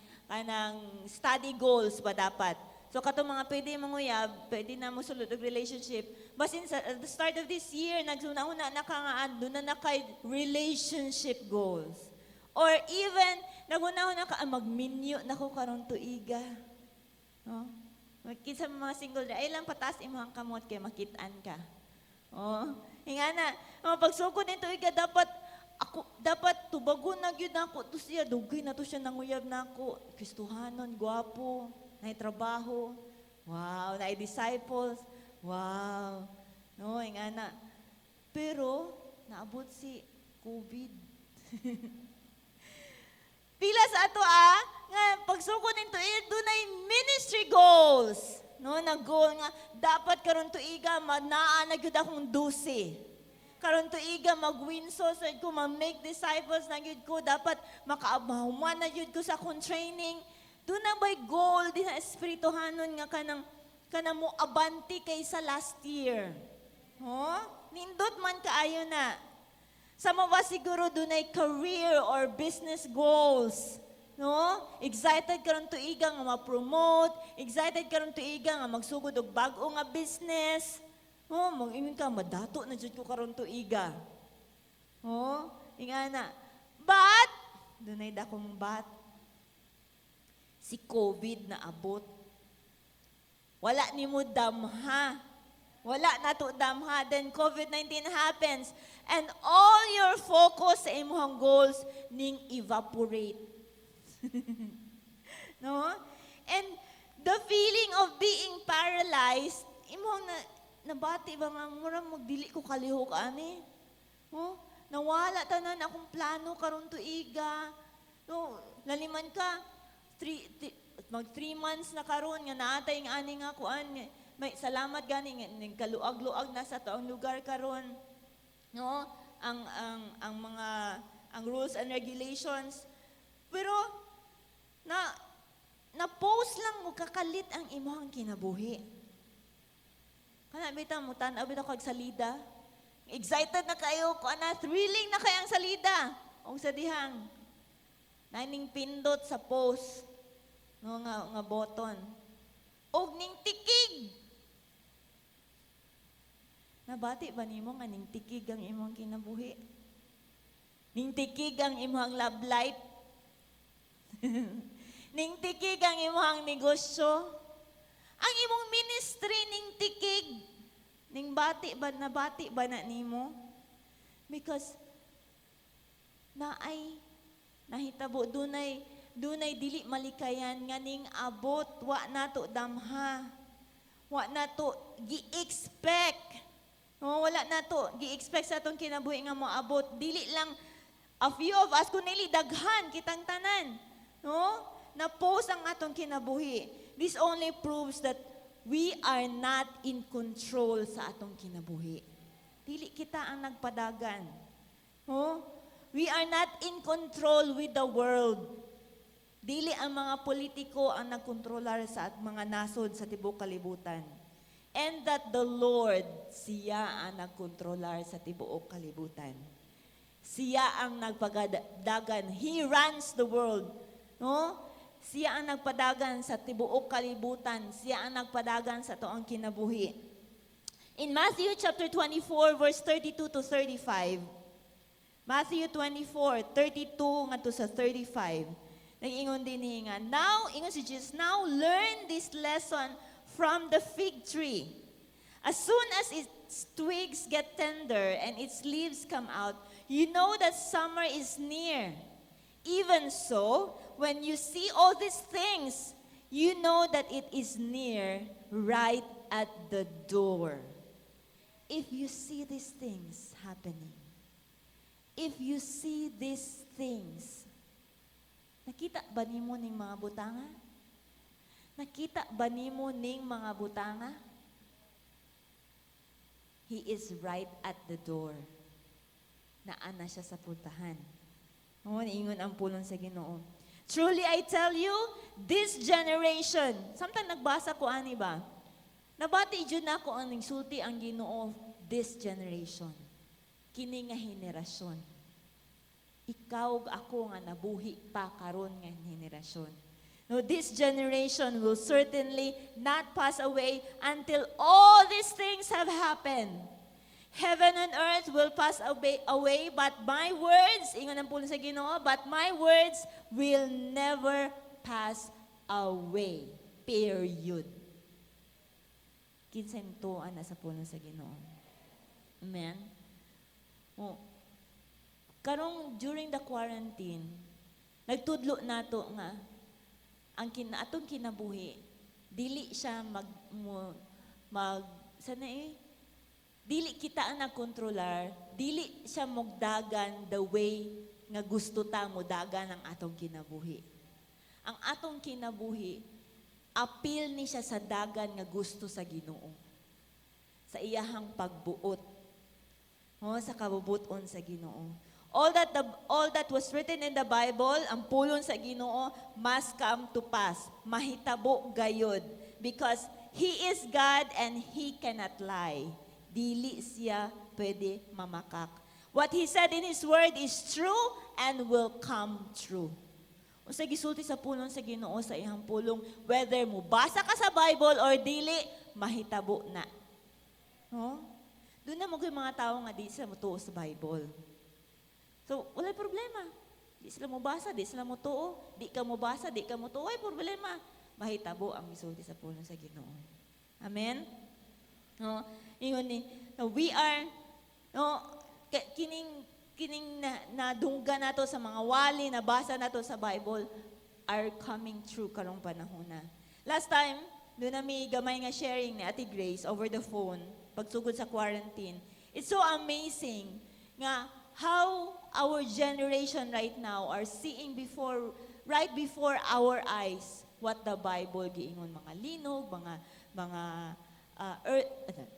study goals pa dapat. So katong mga pwede manguyab, pwede na mo sulod og relationship. Basin sa at the start of this year, nagsuna-una na ka nga doon na kay relationship goals. Or even, naguna-una ka, mag-minyo na ko karon tuiga. No? Kinsa mga single, ay lang patas imong kamot kay makitaan ka. Oh, ingana, pagsugod nito tuiga dapat tubagon na gyud nako to siya, dugay na to siya nanguyab nako. Kristohanon, gwapo. Na trabaho, wow, na disciples, wow, no, ingana. Pero, naabot si COVID. Pila sa ato nga pagsugod nito doon ay ministry goals. No, na goal nga dapat karon tuiga naa na gyud akong 12. Karon tuiga mag-win souls ko, ma-make disciples na gyud ko, dapat makaabahuman na gyud ko sa akong training. Doon na ba'y goal din na espirituhanon nga kanang mo abanti kaysa last year. Oh? Nindot man kaayo na. Sa mga siguro doon ay career or business goals. No? Excited karon tuiga nga ma-promote, excited karon tuiga nga magsugod og bag-o nga business. Oh, mag-ingon ka madato na jud ko karon tuiga. Oh, ingana. But doon ay dakong but si COVID na abot. Wala ni mo damha. Wala na to damha. Then COVID-19 happens. And all your focus sa imong goals ning evaporate. No? And the feeling of being paralyzed, imong nabati ba nga, murang magdili ko kalihok ani. Oh, nawala tanan akong plano karon tuiga. No, laliman ka, mag 3 months na karon nga naatay nga ani nga kuan may salamat gani nga kaluag-luag na sa toong lugar karon no ang rules and regulations pero na post lang mo kakalit ang imong kinabuhi kana bitaw mo tan-aw bitaw kag salida excited na kayo kuan na thrilling na kay ang salida ug sa dihang naning pindot sa post no nga button og ning tikig nabati ba nimo nga ning tikig ang imong kinabuhi ning tikig ang imong love life ning tikig ang imong negosyo ang imong ministry ning tikig ning nabati ba na nimo because nahitabo dunay dili malikayan nga ning abot wa nato damha wa nato gi-expect wala nato gi-expect sa atong kinabuhi nga moabot dili lang a few of us kunili daghan kitang tanan no na post ang atong kinabuhi this only proves that we are not in control sa atong kinabuhi dili kita ang nagpadagan we are not in control with the world. Dili ang mga politiko ang nagkontrolar sa mga nasod sa tibuok kalibutan. And that the Lord, siya ang nagkontrolar sa tibuok kalibutan. Siya ang nagpagadagan. He runs the world. No? Siya ang nagpadagan sa tibuok kalibutan. Siya ang nagpadagan sa toong kinabuhi. In Matthew chapter 24, verse 32 to 35, Matthew 24, 32 nga to sa 35. Nag-ingon din nga, now, ingon si Jesus, now learn this lesson from the fig tree. As soon as its twigs get tender and its leaves come out, you know that summer is near. Even so, when you see all these things, you know that it is near, right at the door. If you see these things happening, if you see these things, nakita ba nimo ning mga butanga? Nakita ba nimo ning mga butanga? He is right at the door. Naana siya sa pultahan. Ingon ang pulong sa Ginoo. Truly I tell you, this generation, sometimes nagbasa ko ani ba? Nabati jud nako ang sulti ang Ginoo, this generation. Kini nga henerasyon. Ikaw ug ako nga nabuhi pa karon nga henerasyon. No, this generation will certainly not pass away until all these things have happened. Heaven and earth will pass away, but my words, ingon ang pulong sa Ginoo, but my words will never pass away. Period. Kinsentuan na sa pulong sa Ginoo. Amen? Oh. Karong during the quarantine, nagtudlo nato nga ang atong kinabuhi, dili siya dili kita ang nagkontrolar, dili siya mogdagan the way nga gusto ta modagan ang atong kinabuhi. Ang atong kinabuhi, appeal ni siya sa dagan nga gusto sa Ginoo. Sa iyahang pagbuot. Sa kabubuton sa Ginoo. All that was written in the Bible, ang pulong sa Ginoo must come to pass. Mahitabo gayud because He is God and He cannot lie. Dili siya pwede mamakak. What He said in His word is true and will come true. Unsa gisulti sa pulong sa Ginoo sa iyang pulong, whether mo basa ka sa Bible or dili, mahitabo na. Doon na mo yung mga tao nga di sila mutuo sa Bible. So, wala problema. Di sila mo basa, di sila mo tuo. Di ka mo basa, di ka mo tuo. Ay, problema. Mahitabo ang gisulti sa pulong sa Ginoo. Amen? Ingon ni, we are, kining nadungga nato sa mga wali, nabasa nato sa Bible, are coming true karong panahon na. Last time, doon na may gamay nga sharing ni Ate Grace over the phone, pagsugod sa quarantine. It's so amazing nga how our generation right now are seeing right before our eyes what the Bible giingon, mga linog, mga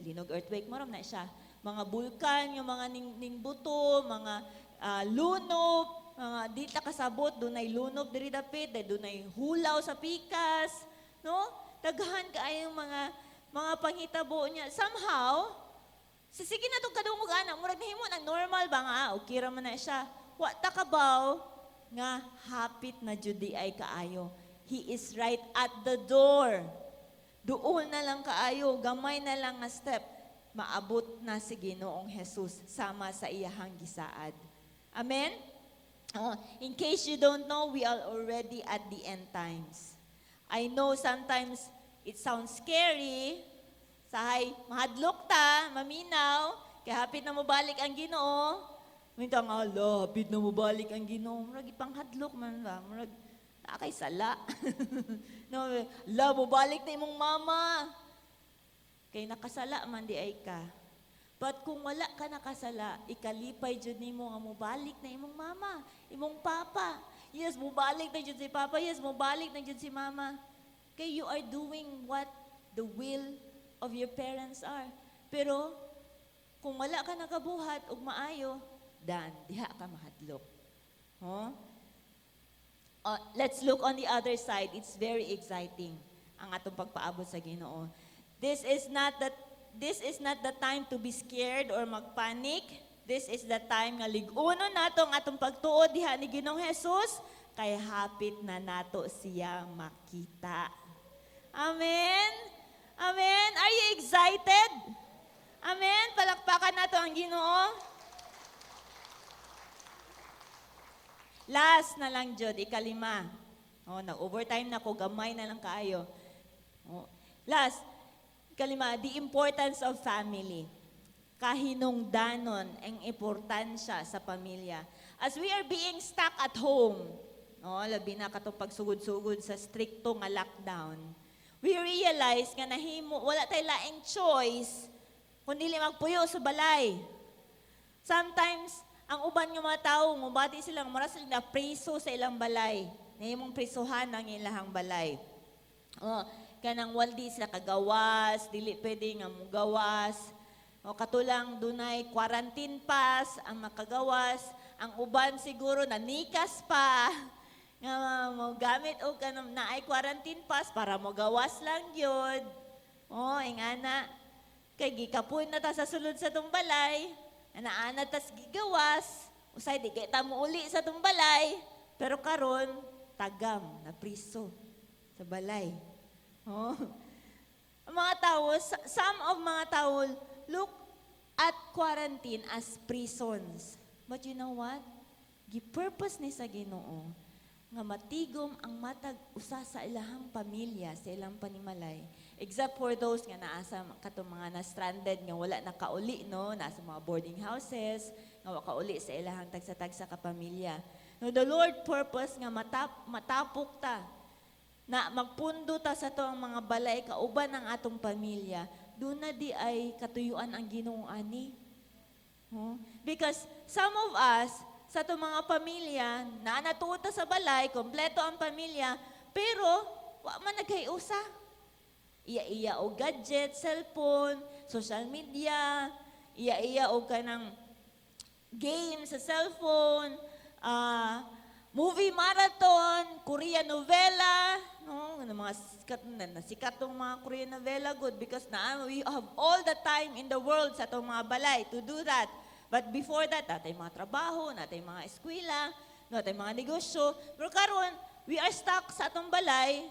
linog, earthquake, maram na siya, mga bulkan, yung mga ning buto, mga lunob, mga di ta kasabot, dunay lunob diri dapit, dunay hulaw sa pikas, no? Daghan kaayong mga panghitabo niya. Somehow, sige na itong kadungog anak, murag nahimo ng normal ba nga, okay raman na siya. Wa takabaw nga hapit na judi ay kaayo. He is right at the door. Duol na lang kaayo, gamay na lang nga step, maabot na si Ginoong Jesus sama sa iyahang gisaad. Amen? In case you don't know, we are already at the end times. I know sometimes it sounds scary, sahay, mahadlok ta, maminaw, kaya hapit na mabalik ang Ginoo. Minta nga, hapit na mabalik ang Ginoo. Murag ipanghadlok man ba? Murag, nakay sala. No, mabalik na imong mama. Kay nakasala man di ay ka. But kung wala ka nakasala, ikalipay jud nimo nga mobalik na imong mama, imong papa. Yes, mobalik na jud si papa. Yes, mobalik na jud si mama. Kay you are doing what the will of your parents are. Pero kung wala ka nakabuhat ug maayo, dan diha ka mahadlok. Let's look on the other side. It's very exciting ang atong pagpaabot sa Ginoo. This is not the time to be scared or magpanic. This is the time nga lig-unon nato ang atong pagtuo diha ni Ginoong Jesus kay hapit na nato siya makita. Amen? Amen? Are you excited? Amen? Palakpakan nato ang Ginoo. Last na lang, Jod, ikalima. Nag-overtime na ko, gamay na lang kaayo. Last, Kalima, the importance of family. Kahinungdanon ang importansya sa pamilya. As we are being stuck at home, no, labi na katong pagsugod-sugod sa stricto nga lockdown, we realize nga nahimo, wala tayo laing choice kundi magpuyo sa balay. Sometimes, ang uban ng mga tao, mubati silang maras sila na preso sa ilang balay. Nahimong presuhan ang ilang balay. Oh, kanang waldi sila kagawas, dili pwede nga mugawas. O katulang dunay quarantine pass ang makagawas. Ang uban siguro nanikas pa. Nga mo gamit og kanang naay quarantine pass para mo gawas lang gyud. Oh, ingana. Kay gikapoy na ta sa sulod sa tumbalay. Ana-ana tas gigawas. Usay di kay ta mo uli sa tumbalay. Pero karon tagam na priso sa balay. Oh. Ang mga tao, some of mga tao look at quarantine as prisons. But you know what? Gipurpose ni sa Ginoo nga matigom ang matag usa sa ilahang pamilya, sa ilang panimalay. Except for those nga naasa katong mga na-stranded nga wala nakauli, no? Nasa mga boarding houses, nga wala kauli sa ilahang tagsa-tagsa ka pamilya. No, the Lord purpose nga matapok ta na magpundo ta sa to ang mga balay kauban ng atong pamilya. Doon na di ay katuyuan ang Ginoo ani. Because some of us, sa itong mga pamilya, na natuod ta sa balay, kompleto ang pamilya, pero wa man nagkayusa. Iya-iya o gadget, cellphone, social media, iya-iya o kanang game sa cellphone, movie marathon, Korean novela, no, mga sikat tong mga Korean novela good because we have all the time in the world sa itong mga balay to do that. But before that, natay mga trabaho, natay mga eskwela, natay mga negosyo. Pero karon, we are stuck sa atong balay,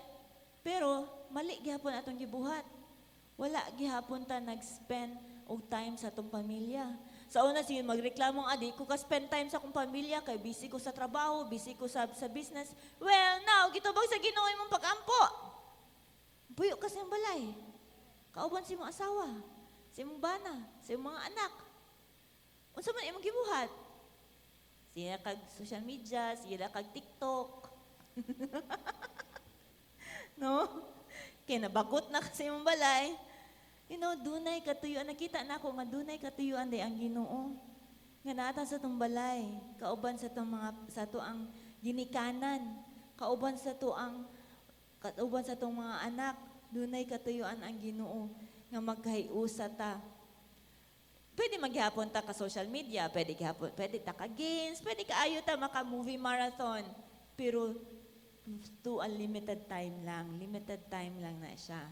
pero mali gihapon atong gibuhat. Wala gihapon ta nag-spend og time sa atong pamilya. Sa una siya magreklamong adi ko ka spend time sa akong pamilya kay busy ko sa trabaho, busy ko sa business. Well, now gitubag sa Ginoo imong pag-ampo. Puyo ka sa imong balay. Kauban si imong asawa, sa imong bana, sa imong mga anak. Unsa man imong gibuhat? Sila kag social media, sila kag TikTok. No? Kaya nabagot na kasi imong balay. You know, dunay katuyuan. Nakita na ako nga dunay katuyuan day ang Ginoo. Nga nata sa tong balay, kauban sa tong mga sa to ang ginikanan, kauban sa to ang mga anak, dunay katuyuan ang Ginoo nga magkahiusa ta. Pwede maghapon ta ka social media, pwede ta ka games, pwede ka ayo ta maka movie marathon, pero to unlimited time lang, limited time lang na siya.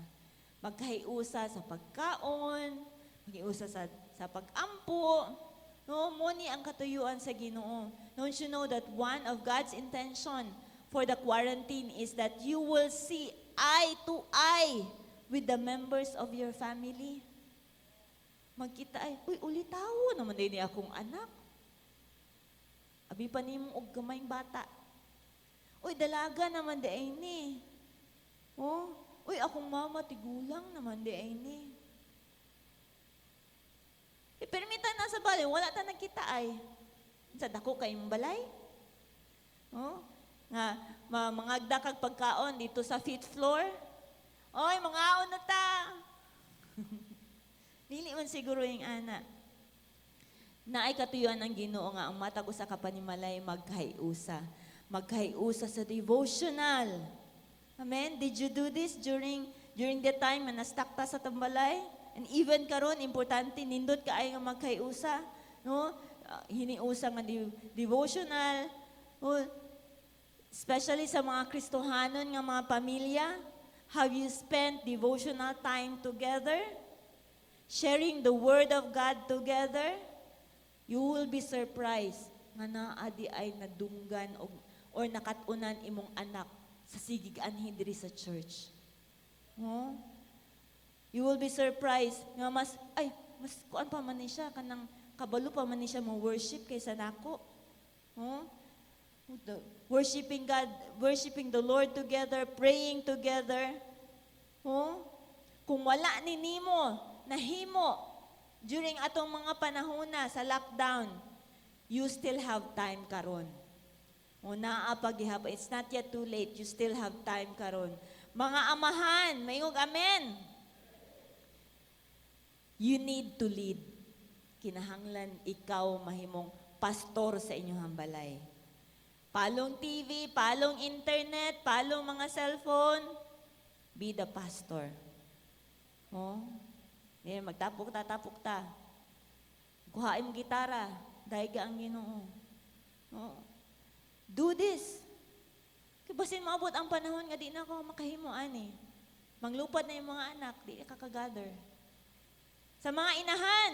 Magkahiusa sa pagkaon, maghiusa sa pag-ampo. No, muni ang katuyuan sa Ginoo. Don't you know that one of God's intention for the quarantine is that you will see eye to eye with the members of your family? Magkita ay, uy, ulitaw naman din akong anak. Abi pa ni mong og gamayng bata. Uy, dalaga naman di ay ni. Oh, uy, akong mama, tigulang naman di ay ni. Permita na sa balay, wala ta nagkita ay. Sa dako kayong balay. Oh, nga, mangagda kag pagkaon dito sa 5th floor. Oy, mga aon na ta. Dili man siguro yung ana. Naay katuyuan ang Ginoo nga ang matag usa ka panimalay magkahiusa. Magkahiusa sa devotional. Amen. Did you do this during the time na na-stuck ta sa tambalay? And even karon importante nindot kaay nga magkahiusa, no? Hiniusa nga devotional. No? Especially sa mga Kristohanon nga mga pamilya, have you spent devotional time together? Sharing the Word of God together, you will be surprised nga naadi ay nadunggan or nakatunan imong anak sa sigig-anhi diri sa church. No? You will be surprised nga mas kuan pa man ni siya, kanang kabalo pa man ni siya mo worship kaysa nako. No? Worshiping God, worshiping the Lord together, praying together. No? Kung wala ni nimo, nahimo, during atong mga panahon na sa lockdown, you still have time karon. O naapagihap, it's not yet too late, you still have time karon. Mga amahan, mayong amen. You need to lead. Kinahanglan ikaw mahimong pastor sa inyong hambalay. Palong TV, palong internet, palong mga cellphone, be the pastor. Oh, magtapok ta. Kuhain mo gitara, daiga ang Ginoo. Oh. Do this. Kaya basin maabot ang panahon nga di na ako makahimo ani. Manglupad na yung mga anak, di ka kagather. Sa mga inahan,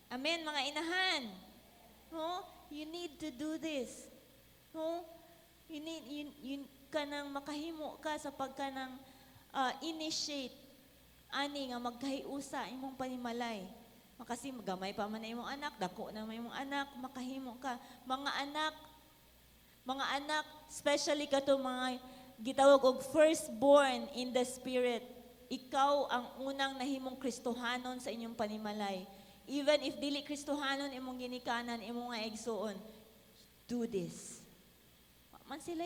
amen, mga inahan. Oh, you need to do this. No? You kanang makahimo ka sa pagkanang initiate ani nga magkahiusa imong panimalay. Makasi gamay pa man na imong anak, dako na imong anak, makahimo ka. Mga anak, especially kato mga gitawag og firstborn in the spirit. Ikaw ang unang nahimong Kristohanon sa inyong panimalay. Even if dili Kristohanon imong ginikanan, imong nga igsuon, do this. Man sila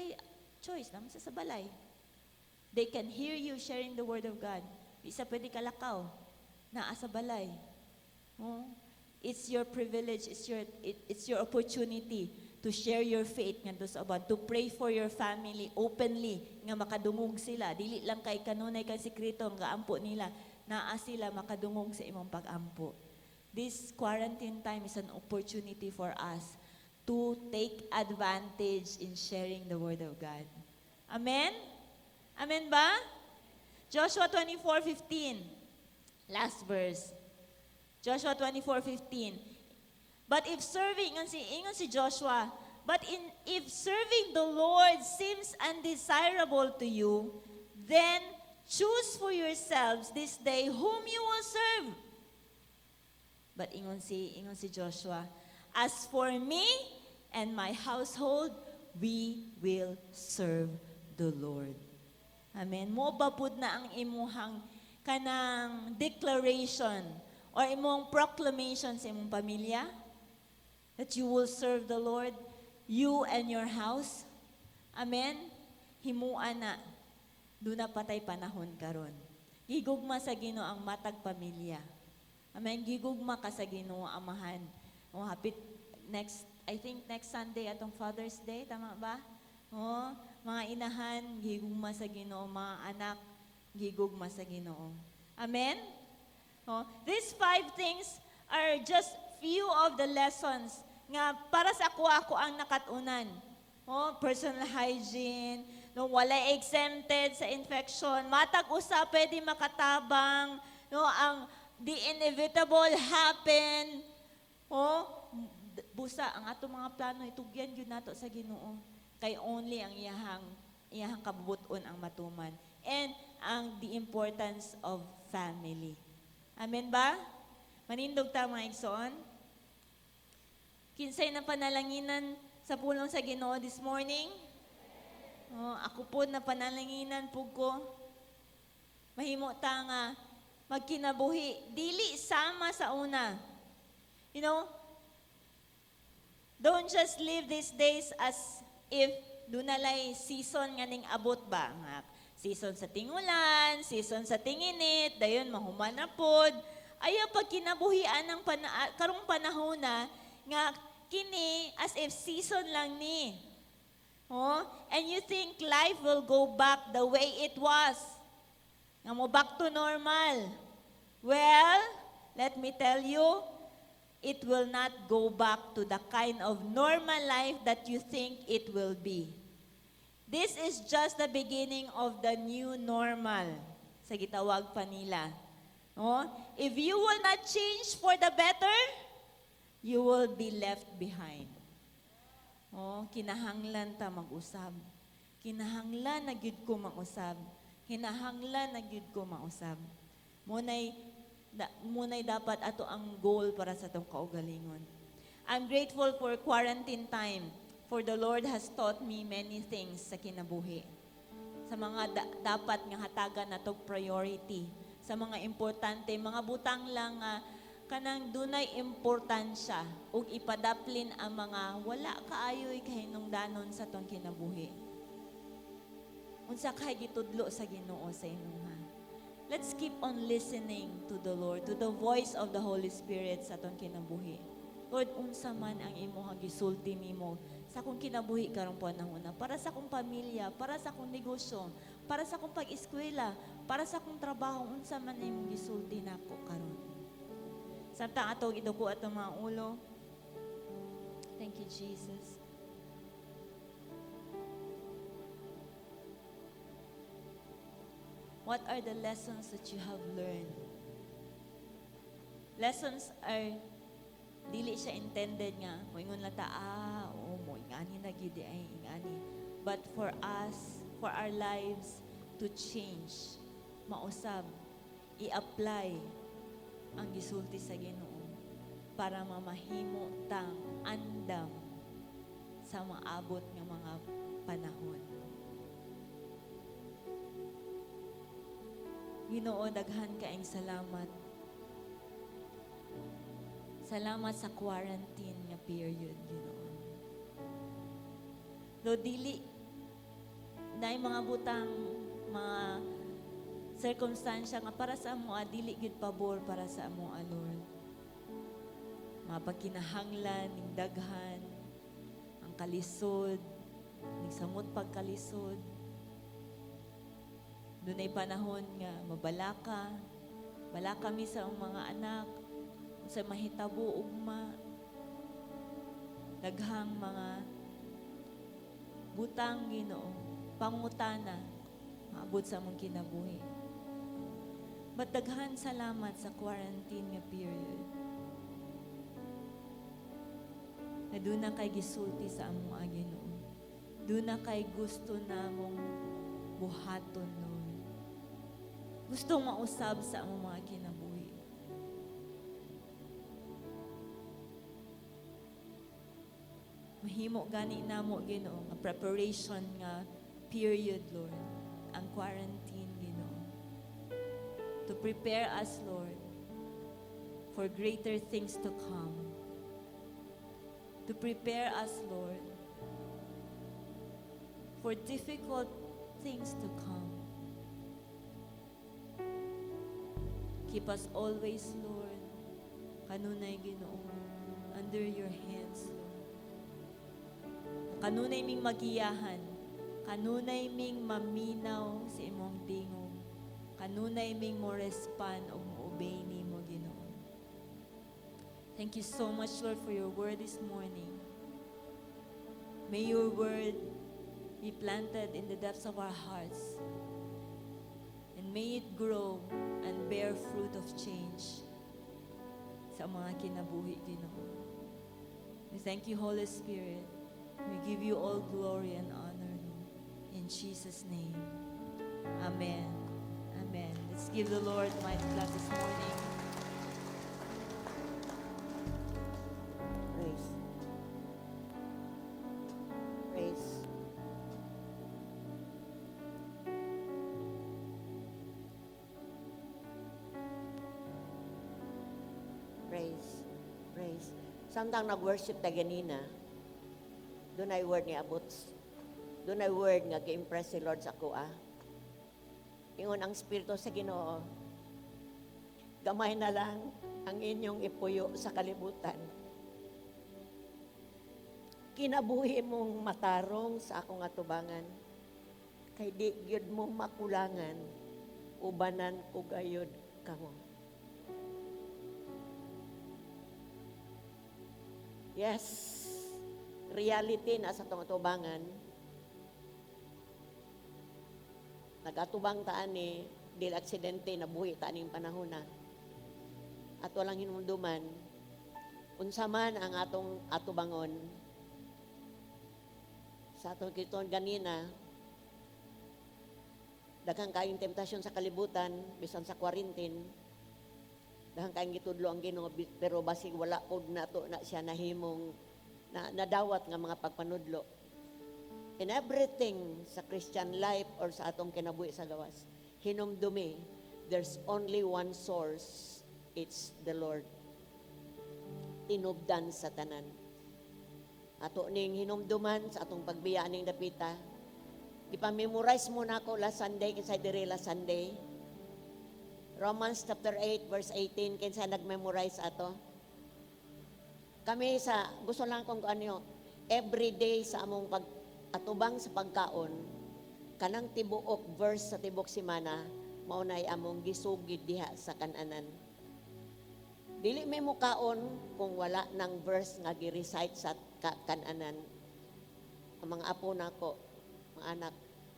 choice naman sa balay. They can hear you sharing the word of God. Isa pwede kalakaw, naa sa balay. Oh, it's your privilege, it's your opportunity to share your faith ngadto sa uban, to pray for your family openly nga makadungog sila. Dili lang kay kanunay kay sikreto nga ampo nila, naa sila makadungog sa imong pag-ampo. This quarantine time is an opportunity for us to take advantage in sharing the word of God. Amen? Amen ba? Joshua 24:15. Last verse. Joshua 24:15. But if serving, ingon si Joshua, if serving the Lord seems undesirable to you, then choose for yourselves this day whom you will serve. But ingon si Joshua, as for me and my household, we will serve the Lord. Amen. Mo babud na ang imuhang kanang declaration or imong proclamation sa imong pamilya that you will serve the Lord, you and your house. Amen. Himuan na. Doon na patay panahon karon. Gigugma sa Ginoo ang matag pamilya. Amen. Gigugma ka sa Ginoo amahan. O hapit I think next Sunday atong Father's Day, tama ba? Oh, mga inahan, gigugma sa Ginoo, mga anak, gigugma sa Ginoo. Amen? Oh, these 5 things are just few of the lessons nga para sa ako ang nakatunan. Oh, personal hygiene, no, walay exempted sa infection, matag usa pwede makatabang, no, ang the inevitable happen. Oh, busa ang ato mga plano itugyan gyud nato sa Ginoo. Kay only ang iyahang kabubuton ang matuman. And the importance of family. Amen ba? Manindog ta mga igsoon. Kinsay na panalanginan sa pulong sa Ginoo this morning? Oh, ako po na panalanginan po ko. Mahimo ta nga magkinabuhi. Dili sama sa una. You know, don't just live these days as if dunalay season nga ning abot ba nga season sa tingulan, season sa tinginit, dayon mahuman na pod. Ayaw pag kinabuhian ng karong panahon na nga kini as if season lang ni. Oh, and you think life will go back the way it was. Nga mo back to normal. Well, let me tell you, it will not go back to the kind of normal life that you think it will be. This is just the beginning of the new normal. Sa gitawag pa nila. Oh, if you will not change for the better, you will be left behind. Oh, kinahanglan ta mag-usab. Kinahanglan na gyud ko mag-usab. Kinahanglan na gyud ko mag-usab. Munay dapat ato ang goal para sa itong kaugalingon. I'm grateful for quarantine time, for the Lord has taught me many things sa kinabuhi. Sa mga dapat nga hatagan na itong priority sa mga importante, mga butang lang nga kanang dunay importansya ug ipadaplin ang mga wala kaayoy kahinungdanon sa tong kinabuhi. Unsa kay gitudlo sa Ginoo sa imuha. Let's keep on listening to the Lord, to the voice of the Holy Spirit sa atong kinabuhi. Lord, unsa man ang imong gisulti nimo sa akong kinabuhi karong panahon, para sa akong pamilya, para sa akong negosyo, para sa akong pag-eskwela, para sa akong trabaho, unsa man ang imong gisulti nako karon. Samtang atong iduko atong mga ulo. Thank you, Jesus. What are the lessons that you have learned? Lessons are dili siya intended nga moingon lang ta oo mo ingani na gid ay ingani, but for us, for our lives to change, mausab i-apply ang gisulti sa Ginoo para mamahimo tang andam sa maabot nga mga panahon. Ginoo, daghan kaayong salamat. Salamat sa quarantine nga period, Ginoo. Do dili na mga butang, mga circumstansya nga para sa amo, dili gid pabor para sa amo, Lord. Mga pagkinahanglan, ning daghan, ang kalisod, ning samot pagkalisod. Dunay panahon nga mabalaka, balaka mi sa mga anak, sa mahitabo ugma, daghang mga butang, Ginoo, pangutana, maabot sa among kinabuhi. But daghan salamat sa quarantine nga period. Na doon na kay gisulti sa among Ginoo. Doon na kay gusto namong buhaton, Lord. Gustong mausab sa among mga kinabuhi. Mahimo gani namo, Ginoo, nga preparation nga period, Lord, ang quarantine, Ginoo. To prepare us, Lord, for greater things to come. To prepare us, Lord, for difficult things to come. Keep us always, Lord, kanunay, Ginoo, under your hands, Lord. Kanunay ming magiyahan, kanunay ming maminaw sa imong tingog, kanunay ming mo respond o mo obey nimo, Ginoo. Thank you so much, Lord, for your word this morning. May your word be planted in the depths of our hearts, and may it grow and bear fruit of change sa mga kinabuhi, Ginoo. We thank you, Holy Spirit. We give you all glory and honor, Lord. In Jesus' name. Amen. Amen. Let's give the Lord mighty clap this morning. Praise. Praise. Praise. Praise. Samtang nag-worship ta ganina, doon ay word ni Abuts. Doon ay word nga gi-impress si Lord sa ako, Ingon ang Espiritu sa Ginoo, gamay na lang ang inyong ipuyo sa kalibutan. Kinabuhi mong matarong sa akong atubangan, kay di gyud mo makulangan, ubanan ko gayud kamo. Yes, reality na sa itong atubangan, nag-atubang taan ni dil aksidente na buhi taan yung panahon na. At walang hinunduman, unsa man ang atong atubangon, sa atong kiton ganina, daghang kayong temptasyon sa kalibutan, bisan sa quarantine, daghang kayong gitudlo ang Ginoo, pero basig wala pod nato na siya nahimong nadawat nga mga pagpanudlo. In everything sa Christian life or sa atong kinabuhi sa gawas, hinumdumi there's only one source. It's the Lord. Tinubdan sa tanan. Ato ning hinumduman sa atong pagbiyaan ning dapita. Ipamemorize mo na ako last Sunday, kinsa diri last Sunday. Romans chapter 8 verse 18, kinsa nag-memorize ato? Kami sa, gusto lang kong ano, every day sa among atubang sa pagkaon, kanang tibuok verse sa tibok simana, maunay among gisugid diha sa kananan. Dili may mukaon kung wala ng verse nga gi-recite sa kananan. Ang mga apo nako, mga anak,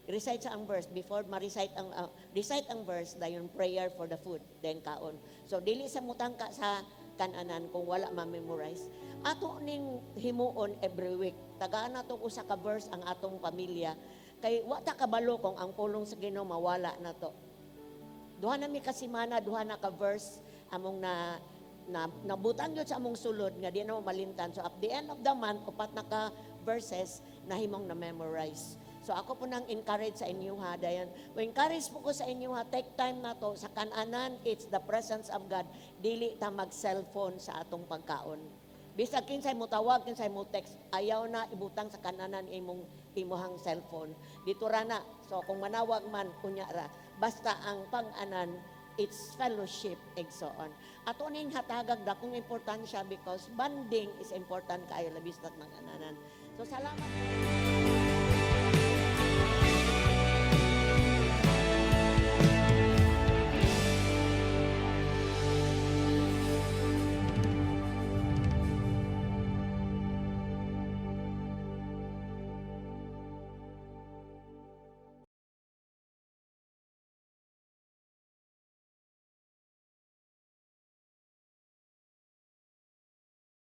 recite sa ang verse before ma-recite ang recite ang verse dayon prayer for the food then kaon. So dili sa mutangka sa kananan kung wala ma-memorize. Ato ning himuon every week. Tagaan nato usa ka verse ang atong pamilya kay wa ta kabalo kung ang pulong sa Ginoo mawala na to. Duha na mi ka semana, duha na ka verse among nabutang yun sa among sulod nga di na malintan. So at the end of the month, upat na ka verses na himong na-memorize. So ako po nang encourage sa inyo ha, dayan. Encourage po ko sa inyo ha, take time na to. Sa kananan, it's the presence of God. Dili ta mag-cellphone sa atong pagkaon. Bisag kinsay mo tawag, kinsay mo text, ayaw na ibutang sa kananan imuhang cellphone. Dito ra na. So kung manawag man, kunya ra. Basta ang pang-anan, it's fellowship and so on. Ato ning hatagag dakong importansya because bonding is important kaayo labis ng ananan. So salamat.